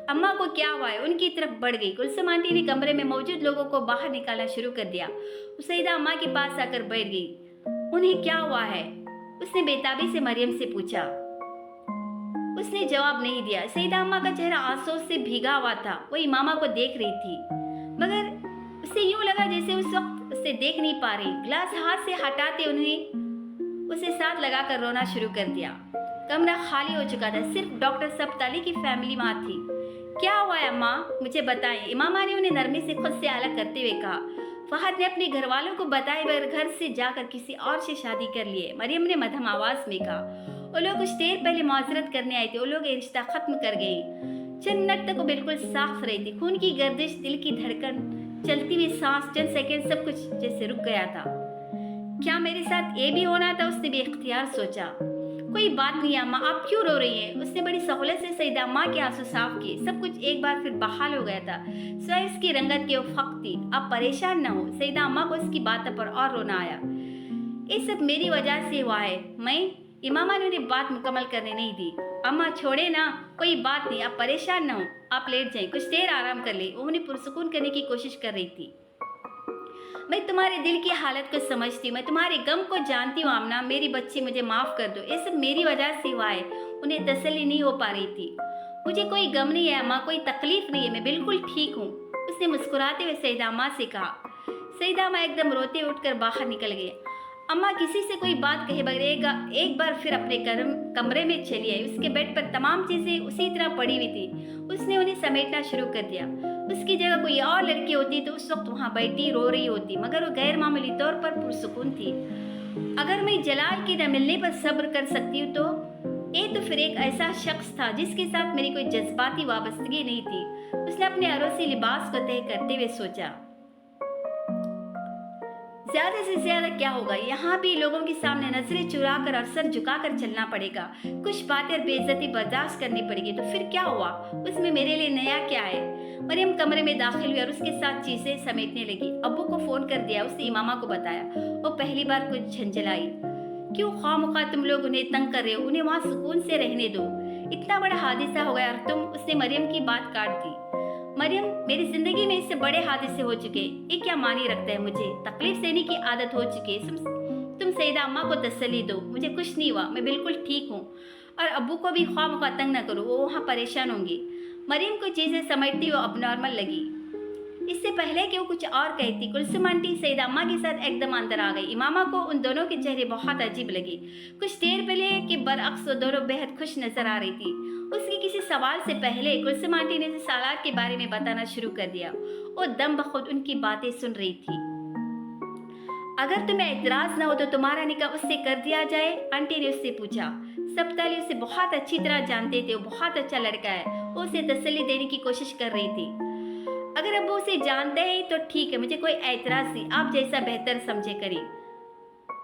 اماں کو کیا ہوا ہے؟ ان کی طرف بڑھ گئی۔ کلثوم آنٹی نے کمرے میں موجود لوگوں کو باہر نکالنا شروع کر دیا۔ وہ سیدہ اماں کے پاس آ کر بیٹھ گئی۔ انہیں کیا ہوا ہے؟ اس نے بےتابی سے مریم سے پوچھا۔ اس نے جواب نہیں دیا۔ سیدہ اماں کا چہرہ آنسوں سے بھیگا ہوا تھا، وہ امامہ کو دیکھ رہی تھی، مگر اسے یوں لگا جیسے اس وقت اسے دیکھ نہیں پا رہی۔ گلاس ہاتھ سے ہٹاتے انہیں اسے ساتھ لگا کر رونا شروع کر دیا۔ کمرہ خالی ہو چکا تھا، صرف ڈاکٹر سبتالی کی فیملی وہاں تھی۔ کیا ہوا ہے اماں؟ مجھے بتائیں، امامہ نے انہیں نرمی سے خود سے الگ کرتے ہوئے کہا۔ فہد نے اپنے گھر والوں کو بتائے بغیر گھر سے جا کر کسی اور سے شادی کر لی ہے، مریم نے مدھم آواز میں کہا۔ وہ لوگ کچھ دیر پہلے معذرت کرنے آئے تھے، وہ لوگ یہ رشتہ ختم کر گئے۔ چند منٹ تک وہ بالکل صاف رہی تھی، خون کی گردش، دل کی دھڑکن، چلتی ہوئی سانس، چند سیکنڈ سب کچھ جیسے رک گیا تھا۔ کیا میرے ساتھ یہ بھی ہونا تھا؟ اس نے بے اختیار سوچا۔ کوئی بات نہیں اماں، آپ کیوں رو رہی ہیں؟ اس نے بڑی سہولت سے سیدہ اماں کے آنسو صاف کیے۔ سب کچھ ایک بار پھر بحال ہو گیا تھا، سوائے اس کی رنگت کے افق تھی۔ آپ پریشان نہ ہو، سیدہ اماں کو اس کی باتوں پر اور رونا آیا۔ یہ سب میری وجہ سے ہوا ہے، میں امامہ نے انہیں بات مکمل کرنے نہیں دی۔ اماں چھوڑے نا، کوئی بات نہیں، آپ پریشان نہ ہو، آپ لیٹ جائیں، کچھ دیر آرام کر لیں۔ وہ انہیں پرسکون کرنے کی کوشش کر رہی تھی۔ میں تمہارے دل کی حالت کو سمجھتی ہوں، میں تمہارے غم کو جانتی ہوں آمنہ، میری بچی مجھے معاف کر دو، یہ سب میری وجہ سے ہوا ہے۔ انہیں تسلی نہیں ہو پا رہی تھی۔ مجھے کوئی غم نہیں ہے اماں، کوئی تکلیف نہیں ہے، میں بالکل ٹھیک ہوں، اس نے مسکراتے ہوئے سیدہ اماں سے کہا۔ سیدہ اماں ایک دم روتے اٹھ کر باہر نکل گئے۔ अम्मा किसी से कोई बात कहे बगैर एक बार फिर अपने कमरे में चली आई। उसके बेड पर तमाम चीजें उसी तरह पड़ी हुई थी। उसने उन्हें समेटना शुरू कर दिया। उसकी जगह कोई और लड़की होती तो उस वक्त वहाँ बैठी रो रही होती, मगर वो गैर मामूली तौर पर पुरसुकून थी। अगर मैं जलाल की न मिलने पर सब्र कर सकती हूँ तो ये तो फिर एक ऐसा शख्स था जिसके साथ मेरी कोई जज्बाती वाबस्तगी नहीं थी। उसने अपने अरोसी लिबास को तय करते हुए सोचा, ज्यादा से ज्यादा क्या होगा, यहाँ भी लोगों के सामने नजरें चुरा कर और सर झुकाकर चलना पड़ेगा, कुछ बातें और बेइज्जती बर्दाश्त करनी पड़ेगी, तो फिर क्या हुआ, उसमें मेरे लिए नया क्या है। मरियम कमरे में दाखिल हुई और उसके साथ चीजें समेटने लगी। अब्बू को फोन कर दिया, उसने इमामा को बताया। वो पहली बार कुछ झंझलाई। क्यों खामखा तुम लोग उन्हें तंग कर रहे हो, उन्हें वहाँ सुकून से रहने दो, इतना बड़ा हादसा हो गया और तुम। उसने मरियम की बात काट दी। मरियम, मेरी जिंदगी में इससे बड़े हादसे हो चुके, ये क्या मानी रखता है, मुझे तकलीफ देने की आदत हो चुकी है। तुम सईदा अम्मा को तसल्ली दो, मुझे कुछ नहीं हुआ, मैं बिल्कुल ठीक हूँ, और अब्बू को भी ख्वाह तंग न करो, वो वहाँ परेशान होंगी। मरियम को चीजें समझती वो अब नॉर्मल लगी। इससे पहले कि वो कुछ और कहती, कुलसुम आंटी सईदा अम्मा के साथ एकदम अंदर आ गई। इमामा को उन दोनों के चेहरे बहुत अजीब लगे। कुछ देर पहले के बरअक्स वो दोनों बेहद खुश नजर आ रही थी। उसके किसी सवाल से पहले कुलसुम आंटी ने सालार के बारे में बताना शुरू कर दिया। वो दम बखुद उनकी बातें सुन रही थी। अगर तुम्हें एतराज न हो तो तुम्हारा निकाह उससे कर दिया जाए, आंटी ने उससे पूछा। सब्ताली उसे बहुत अच्छी तरह जानते थे, वो बहुत अच्छा लड़का है। वो उसे तसल्ली देने की कोशिश कर रही थी। अगर अब वो उसे जानते हैं तो ठीक है, मुझे कोई एतराज नहीं, आप जैसा बेहतर समझे करिए।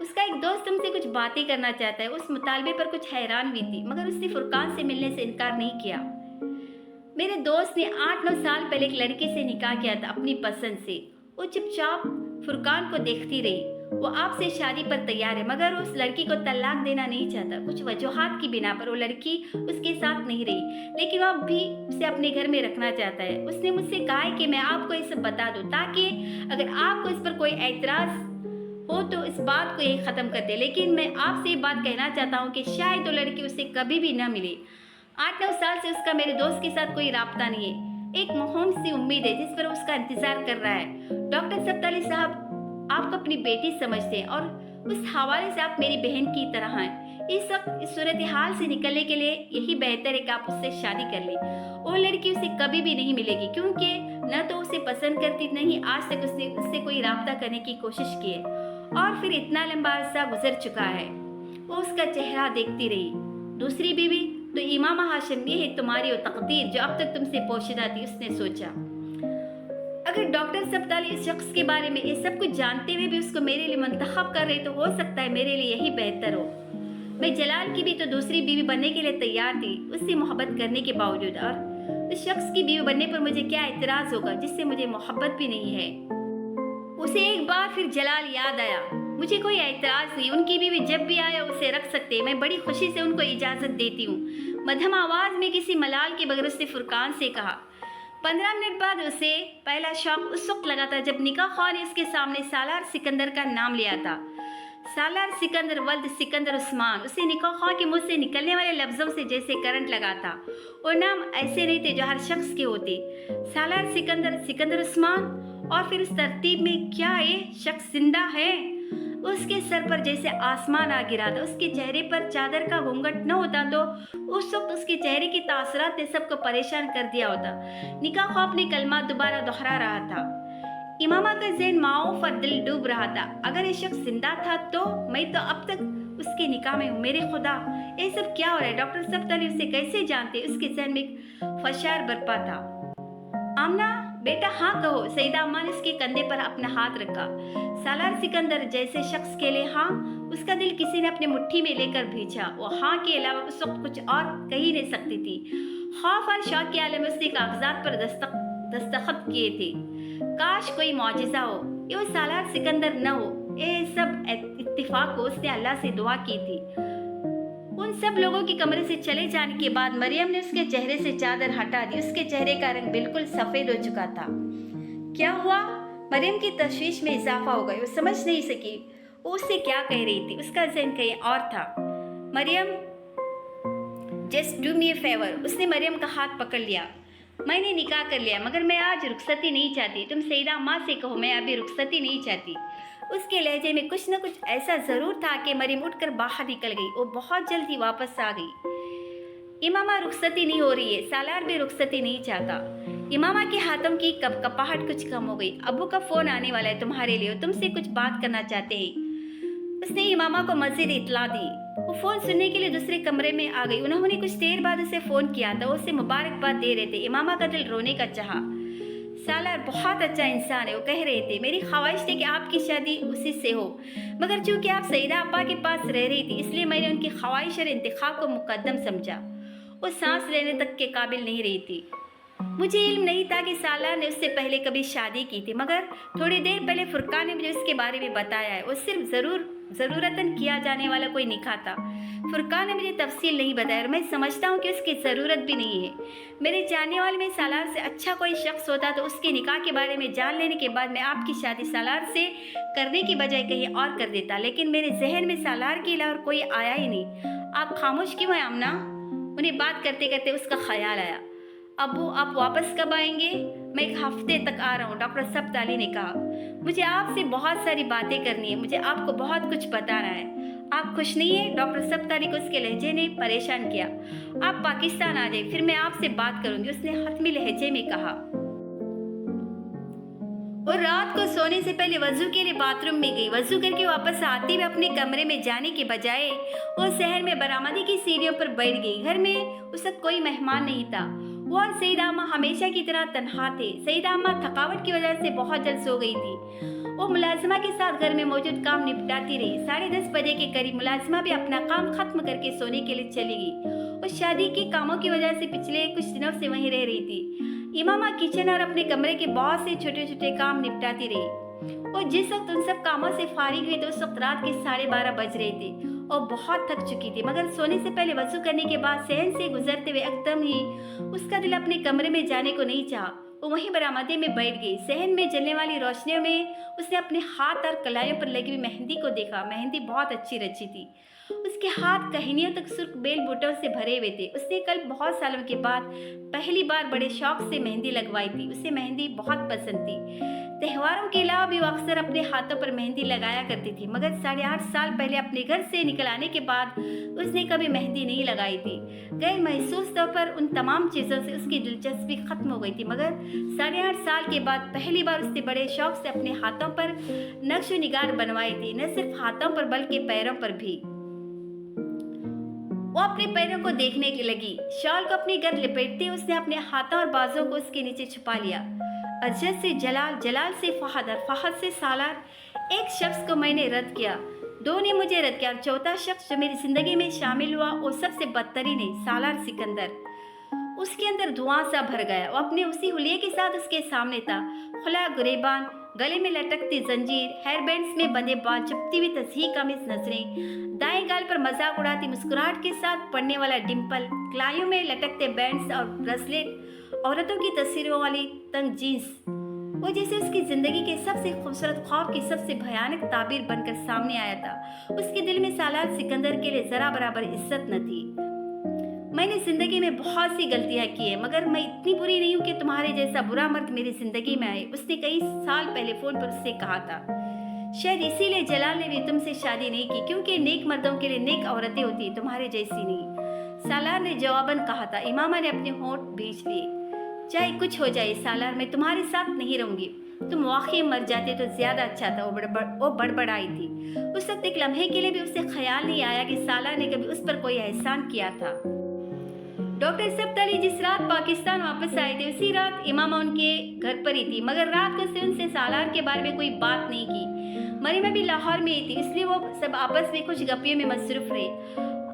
उसका एक दोस्त तुमसे कुछ बातें करना चाहता है। उस मुतालबे पर कुछ हैरान हुई थी, मगर उसने फुरकान से मिलने से इनकार नहीं किया। मेरे दोस्त ने 8-9 साल पहले एक लड़की से निकाह किया था अपनी पसंद से। वो चुपचाप फुरकान को देखती रही। वो आपसे शादी पर तैयार है, मगर उस लड़की को तलाक देना नहीं चाहता। कुछ वजूहात की बिना पर वो लड़की उसके साथ नहीं रही, लेकिन वो अब भी उसे अपने घर में रखना चाहता है। उसने मुझसे कहा है कि मैं आपको ये सब बता दूं, ताकि अगर आपको इस पर कोई एतराज हो तो इस बात को यही खत्म कर दे। लेकिन मैं आपसे ये बात कहना चाहता हूँ कि शायद वो लड़की उसे कभी भी न मिले। 8-9 साल से उसका मेरे दोस्त के साथ कोई राब्ता नहीं है। एक मोहम सी उम्मीद है जिस पर उसका इंतजार कर रहा है। डॉक्टर सब्ताली साहब आपको अपनी बेटी समझते हैं और उस हवाले से आप मेरी बहन की तरह हैं। इस वक्त इस सूरत हाल से निकलने के लिए यही बेहतर है कि आप उससे शादी कर लें। वो लड़की उसे कभी भी नहीं मिलेगी, क्योंकि न तो उसे पसंद करती, नहीं आज तक उससे कोई राब्ता करने की कोशिश की है, और फिर इतना लंबा अरसा गुजर चुका है। वो उसका चेहरा देखती रही। दूसरी बीवी तो इमामा हाशिम, ये है तुम्हारी वो तकदीर जो अब तक तुमसे पोशीदा थी। उसने सोचा, अगर डॉक्टर सब्ताली इस शख्स के बारे में ये सब कुछ जानते हुए भी उसको मेरे लिए मंतखब कर रहे तो हो सकता है मेरे लिए यही बेहतर हो। मैं जलाल की भी तो दूसरी बीवी बनने के लिए तैयार थी, उससे मोहब्बत करने के बावजूद, और उस शख्स की बीवी बनने पर मुझे क्या एतराज होगा जिससे मुझे मोहब्बत भी नहीं है। उसे एक बार फिर जलाल याद आया। मुझे कोई एतराज नहीं, उनकी बीवी जब भी आए उसे रख सकते, मैं बड़ी खुशी से उनको इजाजत देती हूँ। मध्यम आवाज में किसी मलाल के बगैर उसने फुरकान से कहा। 15 मिनट बाद उसे पहला शौक उस वक्त लगा था जब निकाह खां ने उसके सामने सालार सिकंदर का नाम लिया था। सालार सिकंदर वल्द सिकंदर उस्मान। उसे निकाह खां के मुंह से निकलने वाले लफ्जों से जैसे करंट लगा था। वो नाम ऐसे नहीं थे जो हर शख्स के होते। सालार सिकंदर, सिकंदर उस्मान, और फिर उस तरतीब में क्या ये शख्स जिंदा है? उसके सर पर जैसे आसमान आ गिरा था। उसके चेहरे पर चादर का घूंघट न होता तो उस वक्त उसके चेहरे की तासरात ने सबको परेशान कर दिया होता। निकाह खां अपने कलमा दोबारा दोहरा रहा था। इमामा का ज़हन माऊफ और दिल डूब रहा था। अगर ये शख्स जिंदा था तो मैं तो अब तक उसके निकाह में हूँ। मेरे खुदा, ये सब क्या हो रहा है? डॉक्टर सब्ताली उसे कैसे जानते? उसके ज़हन में एक फशार बरपा था। आमना बेटा हाँ कहो। सईदा अम्मा ने उसके कंधे पर अपना हाथ रखा। सालार सिकंदर जैसे शख्स के लिए हाँ, उसका दिल किसी ने अपनी मुट्ठी में लेकर भेजा। वो हाँ के अलावा उस वक्त कुछ और कह ही नहीं सकती थी। खौफ और शौक के आलम में उसने कागजात पर दस्तखत किए थे। काश कोई मौजिज़ा हो, ये वो सालार सिकंदर न हो। ये सब इत्तिफाक हो। उसने अल्लाह से दुआ की थी। उन सब लोगों के कमरे से चले जाने के बाद मरियम ने उसके चेहरे से चादर हटा दी। उसके चेहरे का रंग बिल्कुल सफेद हो चुका था। क्या हुआ? मरियम की तशवीश में इजाफा हो गई। वो समझ नहीं सकी वो उससे क्या कह रही थी। उसका ज़हन कहीं और था। Maryam, just do me a favour. उसने मरियम का हाथ पकड़ लिया। मैंने निकाह कर लिया, मगर मैं आज रुखसती नहीं चाहती। तुम सईदा अम्मा से कहो मैं अभी रुखसती नहीं चाहती। اس کے لہجے میں کچھ نہ کچھ ایسا ضرور تھا کہ مریم اٹھ کر باہر نکل گئی. وہ بہت جلدی واپس آ گئی. امامہ رخصتی نہیں ہو رہی ہے. سالار بھی رخصتی نہیں چاہتا. امامہ کے ہاتھوں کی کپاہٹ کچھ کم ہو گئی. ابو کا فون آنے والا ہے تمہارے لیے, تم سے کچھ بات کرنا چاہتے ہیں. اس نے امامہ کو مزید اطلاع دی. وہ فون سننے کے لیے دوسرے کمرے میں آ گئی. انہوں نے کچھ دیر بعد اسے فون کیا تھا. وہ اسے مبارکباد دے رہے تھے. امامہ کا دل رونے کا چاہا. سالار بہت اچھا انسان ہے. وہ کہہ رہے تھے میری خواہش تھی کہ آپ کی شادی اسی سے ہو, مگر چونکہ آپ سیدہ آپا کے پاس رہ رہی تھی اس لیے میں نے ان کی خواہش اور انتخاب کو مقدم سمجھا. وہ سانس لینے تک کے قابل نہیں رہی تھی. مجھے علم نہیں تھا کہ سالار نے اس سے پہلے کبھی شادی کی تھی, مگر تھوڑی دیر پہلے فرقان نے مجھے اس کے بارے میں بتایا ہے. وہ صرف ضرورتاً کیا جانے والا کوئی نکاح تھا. فرقان نے مجھے تفصیل نہیں بتایا اور میں سمجھتا ہوں کہ اس کی ضرورت بھی نہیں ہے. میرے جاننے والے میں سالار سے اچھا کوئی شخص ہوتا تو اس کے نکاح کے بارے میں جان لینے کے بعد میں آپ کی شادی سالار سے کرنے کی بجائے کہیں اور کر دیتا, لیکن میرے ذہن میں سالار کے علاوہ کوئی آیا ہی نہیں. آپ خاموش کیوں ہیں آمنہ؟ انہیں بات کرتے کرتے اس کا خیال آیا. ابو آپ واپس کب آئیں گے؟ میں 1 ہفتے تک آ رہا ہوں, ڈاکٹر سبز نے کہا. مجھے آپ سے بہت ساری باتیں کرنی ہے. مجھے آپ کو بہت کچھ بتانا ہے. آپ خوش نہیں ہیں؟ ڈاکٹر سبز کو اس کے لہجے نے پریشان کیا. آپ پاکستان آ جائیں, پھر میں آپ سے بات کروں گی, اس نے حتمی لہجے میں کہا. اور رات کو سونے سے پہلے وضو کے لیے باتھ روم میں گئی. وضو کر کے واپس آتے ہوئے اپنے کمرے میں جانے کے بجائے وہ شہر میں برآمدی کی سیڑھیوں پر بیٹھ گئی. گھر میں اس وقت کوئی مہمان نہیں تھا. وہ اور سیدہ اماں ہمیشہ کی طرح تنہا تھے. سیدہ اماں تھکاوٹ کی وجہ سے بہت جلد سو گئی تھی. وہ ملازمہ کے ساتھ گھر میں موجود کام نپٹاتی رہی. 10:30 بجے کے قریب ملازمہ بھی اپنا کام ختم کر کے سونے کے لیے چلی گئی. وہ شادی کے کاموں کی وجہ سے پچھلے کچھ دنوں سے وہیں رہ رہی تھی. امامہ کچن اور اپنے کمرے کے بہت سے چھوٹے چھوٹے کام نپٹاتی رہی. وہ جس وقت ان سب کاموں سے فارغ ہوئی تو اس وقت رات کے 12:30 بج رہے تھے. وہ بہت تھک چکی تھی, مگر سونے سے پہلے وضو کرنے کے بعد صحن سے گزرتے ہوئے ایک دم ہی اس کا دل اپنے کمرے میں جانے کو نہیں چاہا. وہ وہیں برآمدے میں بیٹھ گئی. صحن میں جلنے والی روشنیوں میں اس نے اپنے ہاتھ اور کلائیوں پر لگی ہوئی مہندی کو دیکھا. مہندی بہت اچھی رچی تھی. اس کے ہاتھ کہنیوں تک سرخ بیل بوٹوں سے بھرے ہوئے تھے. اس نے کل بہت سالوں کے بعد پہلی بار بڑے شوق سے مہندی لگوائی تھی. اسے مہندی بہت پسند تھی. تہواروں کے علاوہ بھی وہ اکثر اپنے ہاتھوں پر مہندی لگایا کرتی تھی, مگر 8.5 سال پہلے اپنے گھر سے نکل آنے کے بعد اس نے کبھی مہندی نہیں لگائی تھی. غیر محسوس طور پر ان تمام چیزوں سے اس کی دلچسپی ختم ہو گئی تھی, مگر 8.5 سال کے بعد پہلی بار اس نے بڑے شوق سے اپنے ہاتھوں پر نقش و نگار بنوائی تھی. نہ صرف ہاتھوں پر بلکہ پیروں پر بھی. وہ اپنے پیروں کو دیکھنے لگی. شال کو اپنے گرد لپیٹتے اس نے اپنے ہاتھوں اور بازوں کو اس کے نیچے چھپا لیا. ارشد سے جلال, جلال سے فہد اور فہد سے سالار. ایک شخص کو میں نے رد کیا, 2 نے مجھے رد کیا, اور چوتھا شخص جو میری زندگی میں شامل ہوا وہ سب سے بدترین ہے, سالار سکندر. اس کے اندر دھواں سا بھر گیا. وہ اپنے اسی حلیے کے ساتھ اس کے سامنے تھا. خلا گریبان, گلے میں لٹکتی زنجیر, ہیئر بینڈز میں بندھے بال, چپتی ہوئی تصحیح آمیز نظریں, دائیں گال پر مذاق اڑاتی مسکراہٹ کے ساتھ پڑنے والا ڈمپل, کلائیوں میں لٹکتے بینڈز اور بریسلیٹ, عورتوں کی تصویروں والی تنگ جینس. وہ جیسے اس کی زندگی کے سب سے خوبصورت خواب کی سب سے بھیانک تعبیر بن کر سامنے آیا تھا. اس کے دل میں سالار سکندر کے لیے ذرا برابر عزت نہ تھی. میں نے زندگی میں بہت سی غلطیاں کی ہیں, مگر میں اتنی بری نہیں ہوں کہ تمہارے جیسا برا مرد میری زندگی میں آئے, اس نے کئی سال پہلے فون پر اس سے کہا تھا. شاید اسی لیے جلال نے بھی تم سے شادی نہیں کی, کیونکہ نیک مردوں کے لیے نیک عورتیں ہوتی, تمہارے جیسی نہیں, سالار نے جواباً کہا تھا. امامہ نے اپنے ہونٹ بھینچ لیے. چاہے کچھ ہو جائے سالار, میں تمہارے ساتھ نہیں رہوں گی. تم واقعی مر جاتے تو زیادہ اچھا تھا. وہ بڑبڑائی تھی. اس وقت ایک لمحے کے لیے بھی اسے خیال نہیں آیا کہ سالار نے کبھی اس پر کوئی احسان کیا تھا. ڈاکٹر سبز جس رات پاکستان واپس آئے تھے اسی رات امامہ ان کے گھر پر ہی تھی, مگر رات کو اس نے ان سے سالار کے بارے میں کوئی بات نہیں کی. مریم بھی لاہور میں ہی تھی, اس لیے وہ سب آپس میں کچھ گپیوں میں مصروف رہے.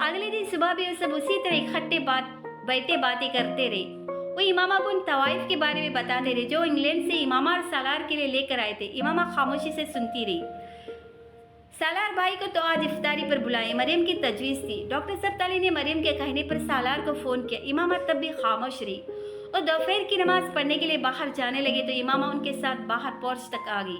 اگلے دن صبح بھی وہ سب اسی طرح اکٹھے بیٹھے باتیں کرتے رہے. وہ امامہ کو ان طوائف کے بارے میں بتاتے رہے جو انگلینڈ سے امامہ اور سالار کے لیے لے کر آئے تھے. امامہ خاموشی سے سنتی رہی. سالار بھائی کو تو آج افطاری پر بلائیں, مریم کی تجویز تھی. ڈاکٹر سبز نے مریم کے کہنے پر سالار کو فون کیا. امامہ تب بھی خاموش رہی. اور دوپہر کی نماز پڑھنے کے لیے باہر جانے لگے تو امامہ ان کے ساتھ باہر پورچ تک آ گئی.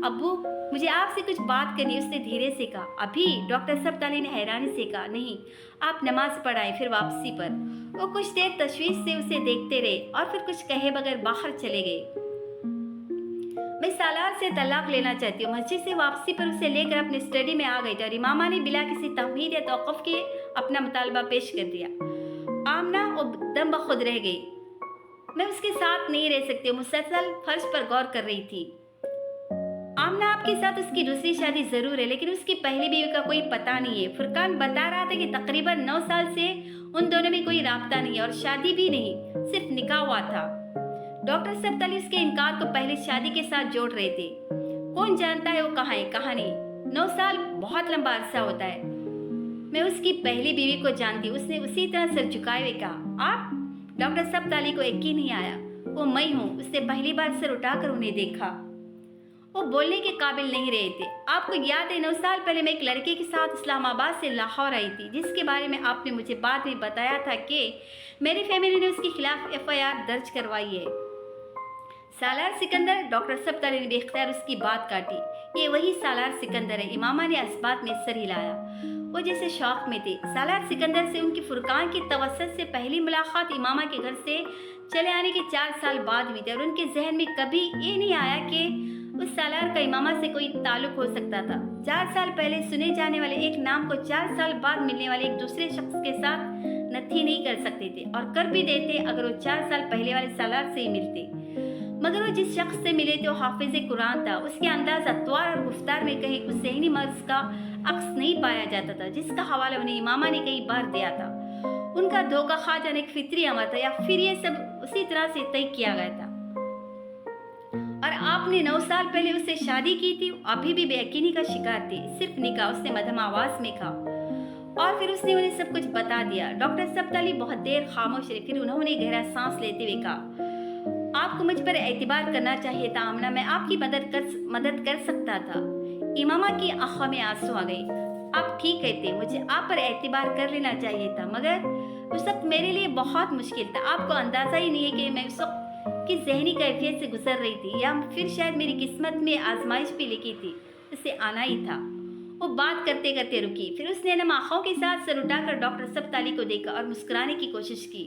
ابو مجھے آپ سے کچھ بات کرنی, اس نے دھیرے سے کہا. ابھی؟ ڈاکٹر سبز نے حیرانی سے کہا. نہیں, آپ نماز پڑھائیں پھر واپسی پر. وہ کچھ دیر تشویش سے اسے دیکھتے رہے اور پھر کچھ کہے بغیر باہر چلے گئے. मैं सालार से तलाक लेना चाहती हूँ। मस्जिद से वापसी पर उसे लेकर अपनी स्टडी में आ गई थी और इमामा ने बिला किसी तमहीद या तौक़ुफ़ के अपना मुतालबा पेश कर दिया। आमना दम बखुद रह गई। मैं उसके साथ नहीं रह सकती हूँ। मुसलसल फर्श पर गौर कर रही थी। आमना आपके साथ उसकी दूसरी शादी ज़रूर है, लेकिन उसकी पहली बीवी का कोई पता नहीं है। फुरकान बता रहा था कि तकरीबन 9 साल से उन दोनों में कोई राब्ता नहीं है और शादी भी नहीं, सिर्फ निकाह हुआ था। डॉक्टर सब्त अली उसके इनकार को पहले शादी के साथ जोड़ रहे थे। कौन जानता है वो कहाँ है, कहाँ नहीं। 9 साल बहुत लंबा अरसा होता है। मैं उसकी पहली बीवी को जानती। उसने उसी तरह सर झुकाए हुए कहा, आप? डॉक्टर सब्त अली को यकीन नहीं आया। वो मैं हूँ। उसने पहली बार सर उठाकर उन्हें देखा। वो बोलने के काबिल नहीं रहे थे। आपको याद है 9 साल पहले मैं एक लड़के के साथ इस्लामाबाद से लाहौर आई थी, जिसके बारे में आपने मुझे बाद में बताया था कि मेरी फैमिली ने उसके खिलाफ FIR दर्ज करवाई है। सालार सिकंदर? डॉक्टर सब्त अली ने बेख्तियार उसकी बात काटी। ये वही सालार सिकंदर है। इमामा ने इस बात में सर हिलाया। वो जैसे शौक में थे। सालार सिकंदर से उनकी फुरकान की तवस्सुत से पहली मुलाकात इमामा के घर से चले आने के 4 साल बाद हुई थी और उनके जहन में कभी ये नहीं आया कि उस सालार का इमामा से कोई ताल्लुक हो सकता था। 4 साल पहले सुने जाने वाले एक नाम को 4 साल बाद मिलने वाले एक दूसरे शख्स के साथ नथी नहीं कर सकते थे, और कर भी देते अगर वो 4 साल पहले वाले सालार से ही मिलते। मगर वो जिस शख्स से मिले थे वो हाफिज कुरान था। उसके अंदाज, अतवार और गुफ्तार में कहीं उस ज़हनी मर्ज का अक्स नहीं पाया जाता था जिसका हवाला उन्हें इमामा ने कई बार दिया था। उनका धोखा खा जाना एक फितरी अमर था, या फिर ये सब उसी तरह से तय किया गया था। और आपने 9 साल पहले उससे शादी की थी। अभी भी बेयकीनी का शिकार थे। सिर्फ निकाह, उसने मध्यम आवाज में कहा। और फिर उसने उन्हें सब कुछ बता दिया। डॉक्टर सब्त अली बहुत देर खामोश रहे। फिर उन्होंने गहरा सांस लेते हुए कहा, आपको मुझ पर एतबार करना चाहिए था आमना। मैं आपकी मदद कर सकता था। इमामा की आंखों में आंसू आ गए। आप ठीक कहते, मुझे आप पर एतबार कर लेना चाहिए था, मगर उस वक्त मेरे लिए बहुत मुश्किल था। आपको अंदाजा ही नहीं है कि मैं उस वक्त की जहनी कैफियत से गुजर रही थी, या फिर शायद मेरी किस्मत में आजमाइश भी लिखी थी, उसे आना ही था। वो बात करते करते रुकी। फिर उसने नम आँखों के साथ सर उठाकर डॉक्टर सब्त अली को देखा और मुस्कुराने की कोशिश की।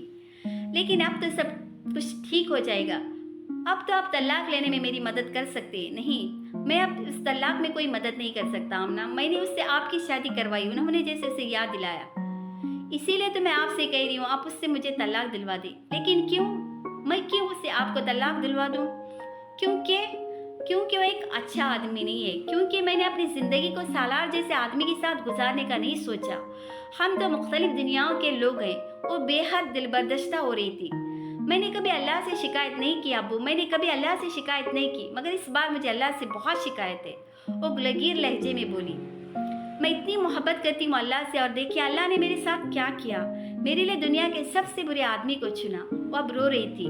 लेकिन अब तो सब कुछ ठीक हो जाएगा। अब तो आप तलाक लेने में मेरी मदद कर सकते हैं। नहीं, मैं अब इस तलाक में कोई मदद नहीं कर सकता आमना। मैंने उससे आपकी शादी करवाई, उन्होंने जैसे उसे याद दिलाया। इसीलिए तो मैं आपसे कह रही हूँ, आप उससे मुझे तलाक दिलवा दें। लेकिन क्यों? मैं क्यों उससे आपको तलाक दिलवा दूँ? क्योंकि वो एक अच्छा आदमी नहीं है। क्योंकि मैंने अपनी ज़िंदगी को सालार जैसे आदमी के साथ गुजारने का नहीं सोचा। हम तो मुख्तलिफ दुनियाओं के लोग हैं। वो बेहद दिलबर्दश्ता हो रही थी। मैंने कभी अल्लाह से शिकायत नहीं की अब्बू, मैंने कभी अल्लाह से शिकायत नहीं की, मगर इस बार मुझे अल्लाह से बहुत शिकायत है। वो गुलगीर लहजे में बोली, मैं इतनी मोहब्बत करती हूँ अल्लाह से, और देखिए अल्लाह ने मेरे साथ क्या किया। मेरे लिए दुनिया के सबसे बुरे आदमी को चुना। वो अब रो रही थी।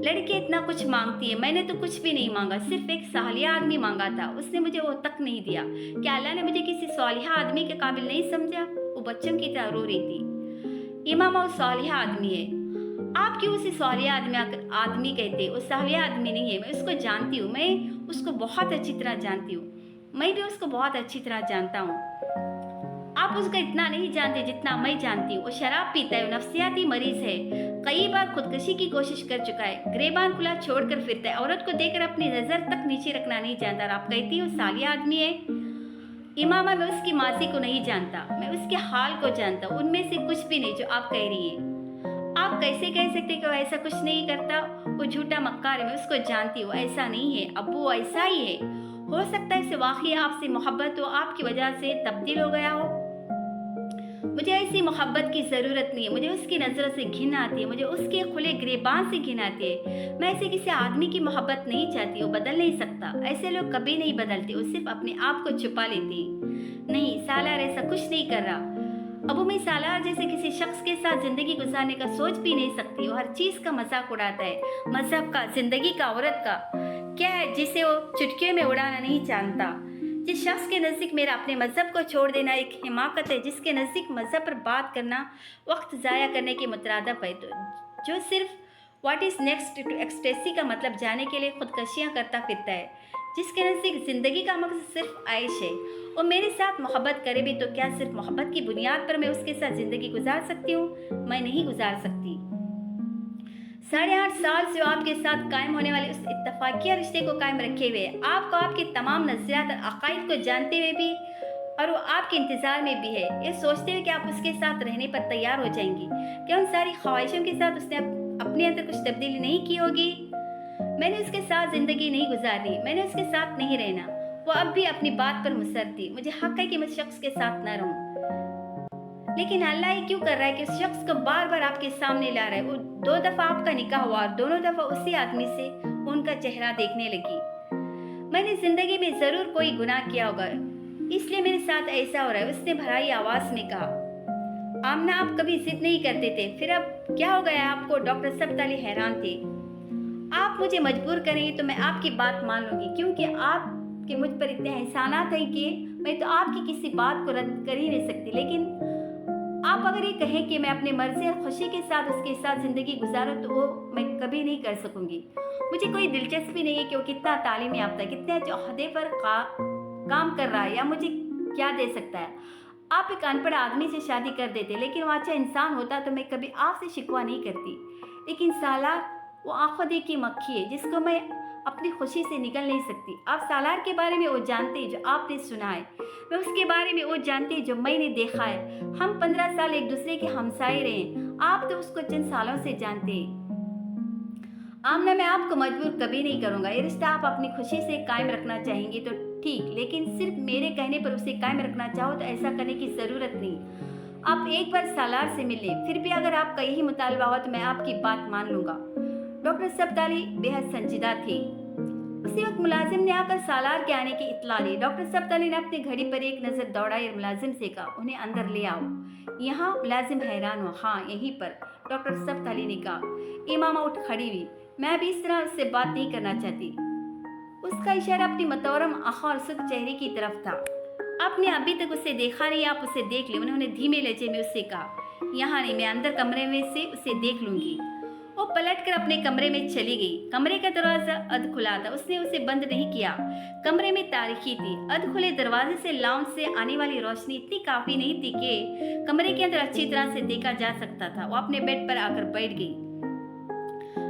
लड़की इतना कुछ मांगती है, मैंने तो कुछ भी नहीं मांगा, सिर्फ एक सालिया आदमी मांगा था। उसने मुझे वो तक नहीं दिया। क्या अल्लाह ने मुझे किसी सालिहा आदमी के काबिल नहीं समझा? वो बच्चों की तरह रो रही थी। इमामा वो सालिहा आदमी है। आप क्यों उसे सालिया आदमी कहते? वो सालिया आदमी नहीं है। मैं उसको जानती हूँ। मैं उसको बहुत अच्छी तरह जानती हूँ। मैं भी उसको बहुत अच्छी तरह जानता हूँ। आप उसको इतना नहीं जानते जितना मैं जानती हूँ। वो शराब पीता है, वो नफ्सियाती मरीज है, कई बार खुदकुशी की कोशिश कर चुका है, गिरेबान खुला छोड़कर फिरता है, औरत को देखकर अपनी नजर तक नीचे रखना नहीं जानता। और आप कहती हो सालिया आदमी है? इमामा, मैं उसकी मासी को नहीं जानता, मैं उसके हाल को जानता हूँ। उनमें से कुछ भी नहीं जो आप कह रही हैं। आप कैसे कह सकते कि वो ऐसा कुछ नहीं करता? वो झूठा मक्कार है, मैं उसको जानती हूँ। ऐसा नहीं है अब्बू, ऐसा ही है। हो सकता है उसे वाकई आपसे मोहब्बत हो, आपकी वजह से तब्दील हो गया हो। मुझे ऐसी मोहब्बत की ज़रूरत नहीं है। मुझे उसकी नज़रों से घिन आती है, मुझे उसके खुले गिरेबान से घिन आती है। मैं ऐसे किसी आदमी की मोहब्बत नहीं चाहती। वो बदल नहीं सकता। ऐसे लोग कभी नहीं बदलते, वो सिर्फ अपने आप को छुपा लेते। नहीं, सालार ऐसा कुछ नहीं कर रहा। अबू, मैं सालार जैसे किसी शख्स के साथ ज़िंदगी गुजारने का सोच भी नहीं सकती। वो हर चीज़ का मजाक उड़ाता है, मजहब का, ज़िंदगी का, औरत का। क्या है जिसे वो चुटकियों में उड़ाना नहीं जानता? जिस शख्स के नज़दीक मेरा अपने मज़हब को छोड़ देना एक हिमाकत है, जिसके नज़दीक मज़हब पर बात करना वक्त ज़ाया करने के मुतरादफ है, तो जो सिर्फ what is next to ecstasy का मतलब जाने के लिए खुदकशियाँ करता फिरता है, जिसके नज़दीक ज़िंदगी का मकसद सिर्फ आयश है। वो मेरे साथ मोहब्बत करे भी तो क्या सिर्फ मोहब्बत की बुनियाद पर मैं उसके साथ ज़िंदगी गुजार सकती हूँ? मैं नहीं गुजार सकती। 8.5 साल से वो आपके साथ कायम होने वाले उस इत्तफाकिया रिश्ते को कायम रखे हुए है, आपको आपके तमाम नज़रियात और अकायद को जानते हुए भी, और वो आपके इंतज़ार में भी है, ये सोचते हुए कि आप उसके साथ रहने पर तैयार हो जाएंगी। क्या उन सारी ख्वाहिशों के साथ उसने अपने अंदर कुछ तब्दीली नहीं की होगी? मैंने उसके साथ ज़िंदगी नहीं गुजारी, मैंने उसके साथ नहीं रहना। वो अब भी अपनी बात पर मुसर थी। मुझे हक है कि मैं उस शख्स के साथ न रहूं, लेकिन अल्लाह ये क्यों कर रहा है कि उस शख्स को बार बार आपके सामने ला रहा है? वो 2 दफ़ा आपका निकाह हुआ और दोनों दफ़ा उसी आदमी से उनका चेहरा देखने लगी। मैंने ज़िंदगी में ज़रूर कोई गुनाह किया होगा, इसलिए मेरे साथ ऐसा हो रहा है, उसने भराई आवाज़ में कहा। आमना, आप कभी जिद नहीं करते थे, फिर अब क्या हो गया आपको? डॉक्टर सब्त-अली हैरान थे। आप मुझे मजबूर करेंगे तो मैं आपकी बात मान लूँगी, क्योंकि आपके मुझ पर इतने एहसानात हैं कि मैं तो आपकी किसी बात को रद्द कर ही नहीं सकती। लेकिन आप अगर ये कहें कि मैं अपनी मर्जी और खुशी के साथ उसके साथ ज़िंदगी गुजारूं, तो वो मैं कभी नहीं कर सकूंगी। मुझे कोई दिलचस्पी नहीं है कि वो कितना तालीम याफ्ता है, कितने अच्छे ओहदे पर काम कर रहा है, या मुझे क्या दे सकता है। आप एक अनपढ़ आदमी से शादी कर देते, लेकिन वो अच्छा इंसान होता तो मैं कभी आपसे शिकवा नहीं करती। लेकिन सालार वो आंखों देखी मक्खी है जिसको मैं अपनी खुशी से निकल नहीं सकती। आप सालार के बारे में वो जानते जो आपने सुना है, मैं उसके बारे में वो जानती जो मैंने देखा है। हम 15 साल एक दूसरे के हमसाए रहे, आप तो उसको चंद सालों से जानते हैं। आमना, मैं आपको मजबूर कभी नहीं करूंगा। ये रिश्ता आप अपनी खुशी से कायम रखना चाहेंगे तो ठीक, लेकिन सिर्फ मेरे कहने पर उसे कायम रखना चाहो तो ऐसा करने की ज़रूरत नहीं। आप एक बार सालार से मिले, फिर भी अगर आपका यही मुतालबा हुआ तो मैं आपकी बात मान लूंगा। डॉक्टर सब्त-अली बेहद संजीदा थे। उसी वक्त मुलाजिम ने आकर सालार के आने की इत्तला दी। डॉक्टर सब्त-अली ने अपनी घड़ी पर एक नज़र दौड़ाई और मुलाजिम से कहा, उन्हें अंदर ले आओ। यहाँ मुलाजिम हैरान हुआ। हाँ, यहीं पर, डॉक्टर सब्त-अली ने कहा। इमामा उठ खड़ी हुई। मैं भी इस तरह उससे बात नहीं करना चाहती। उसका इशारा अपनी मतौरम आँखों और सुर्ख चेहरे की तरफ था। आपने अभी तक उसे देखा नहीं, आप उसे देख ले। उन्होंने धीमे लहजे में उससे कहा, यहाँ नहीं, मैं अंदर कमरे में से उसे देख लूंगी। वो पलटकर अपने कमरे में चली गई। कमरे का दरवाजा अध खुला था, उसने उसे बंद नहीं किया। कमरे में तारीकी थी। अध खुले दरवाजे से लाउंज से आने वाली रोशनी इतनी काफी नहीं थी कि कमरे के अंदर अच्छी तरह से देखा जा सकता था। वो अपने बेड पर आकर बैठ गई।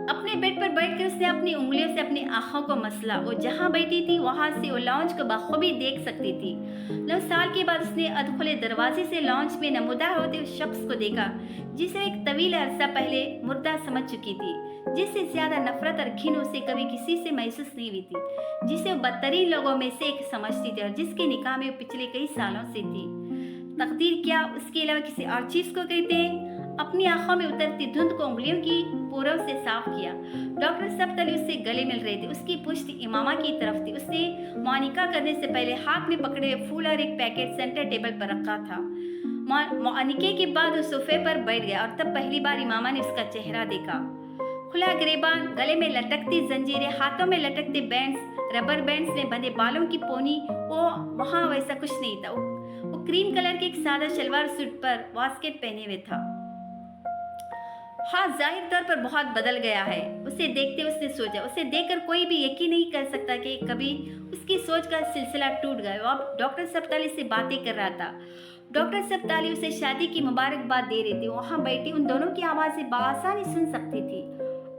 अपने बेड पर बैठकर उसने अपनी उंगलियों से अपनी आंखों को मसला। वो जहां बैठी थी वहां से वो लॉन्च को बखूबी देख सकती थी। 9 साल के बाद उसने अधखुले दरवाजे से लॉन्च में नमूदार होते उस शख्स को देखा जिसे एक तवील अरसा पहले मुर्दा समझ चुकी थी, जिससे ज्यादा नफरत और घिन उसे कभी किसी से महसूस नहीं हुई थी, जिसे वो बदतरीन लोगों में से एक समझती थी और जिसके निकाह में वो पिछले कई सालों से थी। तकदीर क्या उसके अलावा किसी और चीज को कहते हैं? अपनी आंखों में उतरती धुंध को उंगलियों की पूरव से साफ किया। डॉक्टर सब्त-अली उससे गले मिल रहे थे। उसकी पुश्त इमामा की तरफ थी। उसने मुआनिका करने से पहले हाथ में पकड़े फूल और एक पैकेट सेंटर टेबल पर रखा था। मुआनिके के बाद वो सोफे पर बैठ गया और तब पहली बार इमामा ने उसका चेहरा देखा। खुला गिरेबान, गले में लटकती जंजीरें, हाथों में लटकते बैंड्स, रबर बैंड्स में बंधे बालों की पोनी, वो वहाँ वैसा कुछ नहीं था। वो क्रीम कलर के एक सादा शलवार सूट पर वास्केट पहने हुए था। हाँ, जाहिर तौर पर बहुत बदल गया है। उसे देखते उसने सोचा। उसे देखकर कोई भी यकीन नहीं कर सकता कि कभी उसकी सोच का सिलसिला टूट गया। वो अब डॉक्टर सब्त-अली से बातें कर रहा था। डॉक्टर सब्त-अली उसे शादी की मुबारकबाद दे रहे थे। वहाँ बैठी उन दोनों की आवाज़ें बासानी सुन सकती थी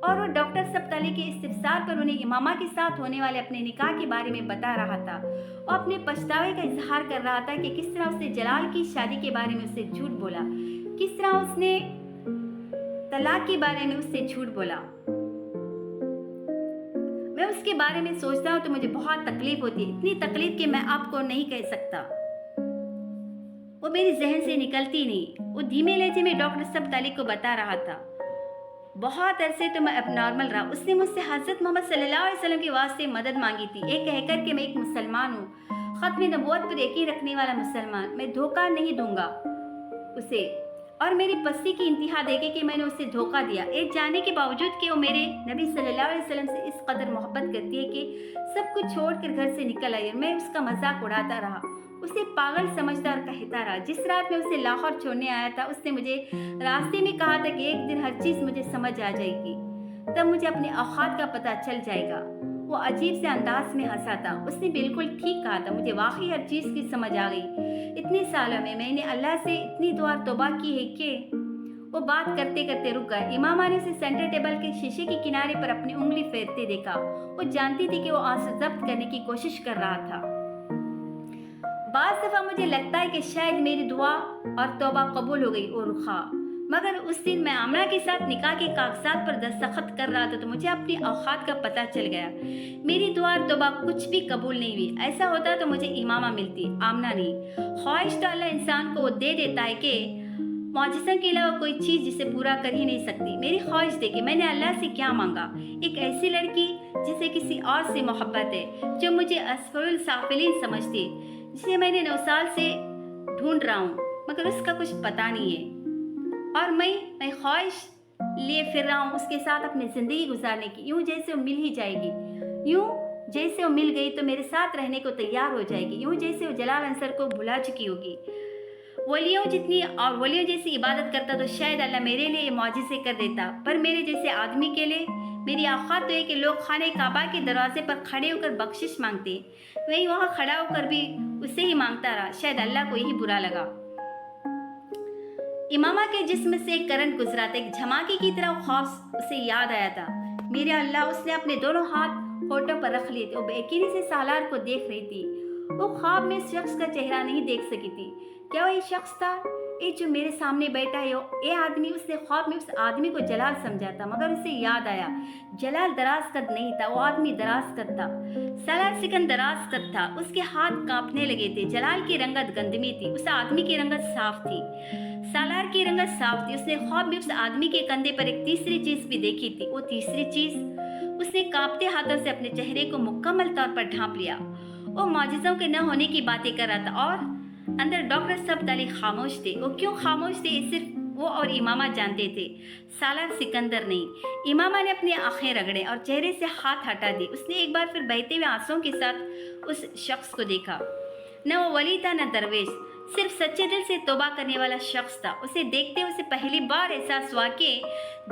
और वो डॉक्टर सब्त-अली के इस्तिफसार पर उन्हें इमामा के साथ होने वाले अपने निकाह के बारे में बता रहा था। वो अपने पछतावे का इजहार कर रहा था कि किस तरह उसने जलाल की शादी के बारे में उससे झूठ बोला, किस तरह उसने तलाक के बारे में उससे झूठ बोला। मैं उसके बारे में सोचता हूँ तो मुझे बहुत तकलीफ होती है, इतनी तकलीफ कि मैं आपको नहीं कह सकता। वो मेरी जहन से निकलती नहीं। वो धीमे लहजे में डॉक्टर सब्त-अली को बता रहा था। बहुत अरसे तो मैं अबनॉर्मल रहा। उसने मुझसे हज़रत मोहम्मद सल्लल्लाहु अलैहि वसल्लम के वास्ते मदद मांगी थी, ये कहकर कि मैं एक मुसलमान हूँ, ख़त्म नबूवत पर यकीन रखने वाला मुसलमान। मैं धोखा नहीं दूंगा उसे, और मेरी पस्ती की इंतहा देखे कि मैंने उसे धोखा दिया, ये जानने के बावजूद कि वो मेरे नबी सल्लल्लाहु अलैहि वसल्लम से इस कदर मोहब्बत करती है कि सब कुछ छोड़कर घर से निकल आई। और मैं उसका मजाक उड़ाता रहा, उसे पागल समझता और कहता रहा। जिस रात में उसे लाहौर छोड़ने आया था, उसने मुझे रास्ते में कहा था कि एक दिन हर चीज़ मुझे समझ आ जाएगी, तब मुझे अपने औकात का पता चल जाएगा। वो अजीब से अंदाज में हंसा था। उसने बिल्कुल ठीक कहा था, मुझे वाकई हर चीज़ की समझ आ गई। इतने सालों में मैंने अल्लाह से इतनी दुआ तौबा की है कि وہ بات کرتے کرتے رک گئے۔ امامہ نے اسے سینٹر ٹیبل کے شیشے کے کنارے پر اپنی انگلی پھیرتے دیکھا۔ وہ جانتی تھی کہ وہ آنسو ضبط کرنے کی کوشش کر رہا تھا۔ بعض دفعہ مجھے لگتا ہے کہ شاید میری دعا اور توبہ قبول ہو گئی اور رخا، مگر اس دن میں آمنہ کے ساتھ نکاح کے کاغذات پر دستخط کر رہا تھا تو مجھے اپنی اوقات کا پتہ چل گیا۔ میری دعا اور توبہ کچھ بھی قبول نہیں ہوئی۔ ایسا ہوتا تو مجھے امامہ ملتی، آمنہ نہیں۔ خواہش تو اللہ انسان کو وہ دے دیتا ہے کہ معجزہ کے علاوہ کوئی چیز جسے پورا کر ہی نہیں سکتی۔ میری خواہش دیکھیں میں نے اللہ سے کیا مانگا، ایک ایسی لڑکی جسے کسی اور سے محبت ہے، جو مجھے اسفل السافلین سمجھتی ہے، جسے میں نے 9 سال سے ڈھونڈ رہا ہوں مگر اس کا کچھ پتہ نہیں ہے، اور میں خواہش لیے پھر رہا ہوں اس کے ساتھ اپنی زندگی گزارنے کی، یوں جیسے وہ مل ہی جائے گی، یوں جیسے وہ مل گئی تو میرے ساتھ رہنے کو تیار ہو جائے گی، یوں جیسے وہ جلال انصر کو بھلا چکی ہوگی۔ ولیوں جتنی اور ولیوں جیسی عبادت کرتا تو شاید اللہ میرے لیے یہ معجزے کر دیتا، پر میرے جیسے آدمی کے لیے میری اوقات تو ہے کہ لوگ خانہ کعبہ کے دروازے پر کھڑے ہو کر بخشش مانگتے ہیں، وہی وہاں کھڑا ہو کر بھی اسے ہی مانگتا رہا۔ شاید اللہ کو یہی برا لگا۔ امامہ کے جسم سے ایک کرنٹ گزرا تھا، ایک دھماکے کی طرح خوف اسے یاد آیا تھا۔ میرے اللہ، اس نے اپنے دونوں ہاتھ ہونٹوں پر رکھ لیے تھے۔ وہ بے یقینی سے سالار کو دیکھ رہی تھی۔ وہ خواب میں اس شخص کا چہرہ نہیں دیکھ سکی تھی۔ کیا وہ یہ شخص تھا، یہ جو میرے سامنے بیٹھا ہے؟ یہ آدمی، اس نے خواب میں اس آدمی کو جلال سمجھا تھا، مگر اسے یاد آیا جلال دراز قد نہیں تھا، وہ آدمی دراز قد تھا۔ سالار سکن دراز قد تھا، اس کے ہاتھ کانپنے لگے تھے۔ جلال کی رنگت گندمی تھی، اس آدمی کی رنگت صاف تھی۔ سالار کی رنگت صاف تھی۔ اس نے خواب میں اس آدمی کے کندھے پر ایک تیسری چیز بھی دیکھی تھی۔ وہ تیسری چیز، اس نے کانپتے ہاتھوں سے اپنے چہرے کو مکمل طور پر ڈھانپ لیا۔ وہ معجزوں کے نہ ہونے کی باتیں کر رہا تھا، اور اندر ڈاکٹر سبت علی خاموش تھے۔ وہ کیوں خاموش تھے یہ صرف وہ اور امامہ جانتے تھے، سالار سکندر نہیں۔ امامہ نے اپنی آنکھیں رگڑے اور چہرے سے ہاتھ ہٹا دی۔ اس نے ایک بار پھر بہتے ہوئے آنسوؤں کے ساتھ اس شخص کو دیکھا۔ نہ وہ ولی تھا نہ درویش، صرف سچے دل سے توبہ کرنے والا شخص تھا۔ اسے دیکھتے اسے پہلی بار احساس ہوا کہ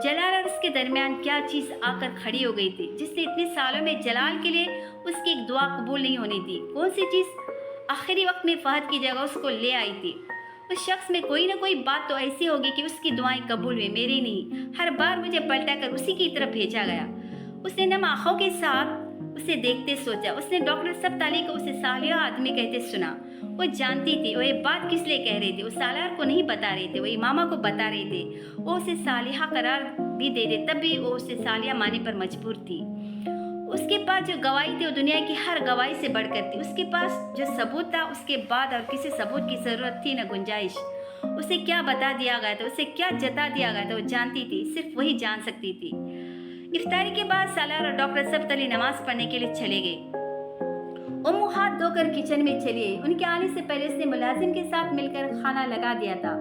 جلال اور اس کے درمیان کیا چیز آ کر کھڑی ہو گئی تھی، جس نے اتنے سالوں میں جلال کے لیے اس کی ایک دعا قبول نہیں ہونی تھی۔ کون سی چیز آخری وقت میں فہد کی جگہ اس کو لے آئی تھی؟ اس شخص میں کوئی نہ کوئی بات تو ایسی ہوگی کہ اس کی دعائیں قبول ہوئیں، میری نہیں۔ ہر بار مجھے پلٹا کر اسی کی طرف بھیجا گیا۔ اس نے نم آنکھوں کے ساتھ اسے دیکھتے سوچا۔ اس نے ڈاکٹر سبت علی کو اسے صالح آدمی کہتے سنا۔ وہ جانتی تھی وہ یہ بات کس لیے کہہ رہے تھے۔ وہ سالار کو نہیں بتا رہے تھے، وہ امامہ کو بتا رہے تھے۔ وہ اسے صالحہ قرار بھی دے دے تب بھی وہ اسے صالحہ ماننے پر مجبور تھی۔ اس کے پاس جو گواہی تھی وہ دنیا کی ہر گواہی سے بڑھ کر تھی۔ اس کے پاس جو ثبوت تھا اس کے بعد اور کسی ثبوت کی ضرورت تھی نہ گنجائش۔ اسے کیا بتا دیا گیا تھا، اسے کیا جتا دیا گیا تھا، وہ جانتی تھی، صرف وہی جان سکتی تھی۔ افطاری کے بعد سالار اور ڈاکٹر سبت علی نماز پڑھنے کے لیے چلے گئے۔ وہ منہ ہاتھ دھو کر کچن میں چلی گئی۔ ان کے آنے سے پہلے اس نے ملازم کے ساتھ مل کر کھانا لگا دیا تھا۔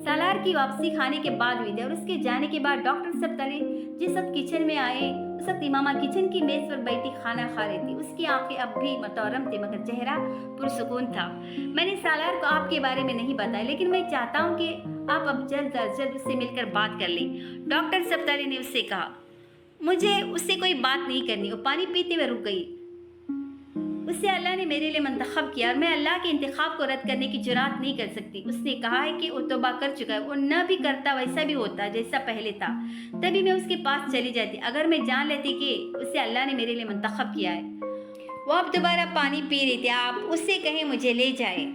سالار کی واپسی کھانے کے بعد ہوئی تھی، اور اس کے جانے کے بعد ڈاکٹر سبت علی جس وقت کچن میں آئے اس وقت امامہ کچن کی میز پر بیٹھی کھانا کھا رہی تھی۔ اس کی آنکھیں اب بھی متورم تھی مگر چہرہ پرسکون تھا۔ میں نے سالار کو آپ کے بارے میں نہیں بتایا، لیکن میں چاہتا ہوں کہ آپ اب جلد از جلد اس سے مل کر بات کر لیں، ڈاکٹر سبت علی نے اس سے کہا۔ مجھے اس سے کوئی بات نہیں کرنی۔ وہ پانی پیتے ہوئے رک گئی۔ اسے اللہ نے میرے لیے منتخب کیا اور میں اللہ کے انتخاب کو رد کرنے کی جرات نہیں کر سکتی۔ اس نے کہا ہے کہ وہ توبہ کر چکا ہے، وہ نہ بھی کرتا ویسا بھی ہوتا جیسا پہلے تھا، تبھی میں اس کے پاس چلی جاتی اگر میں جان لیتی کہ اسے اللہ نے میرے لیے منتخب کیا ہے۔ وہ اب دوبارہ پانی پی رہی تھی۔ آپ اس سے کہیں مجھے لے جائے۔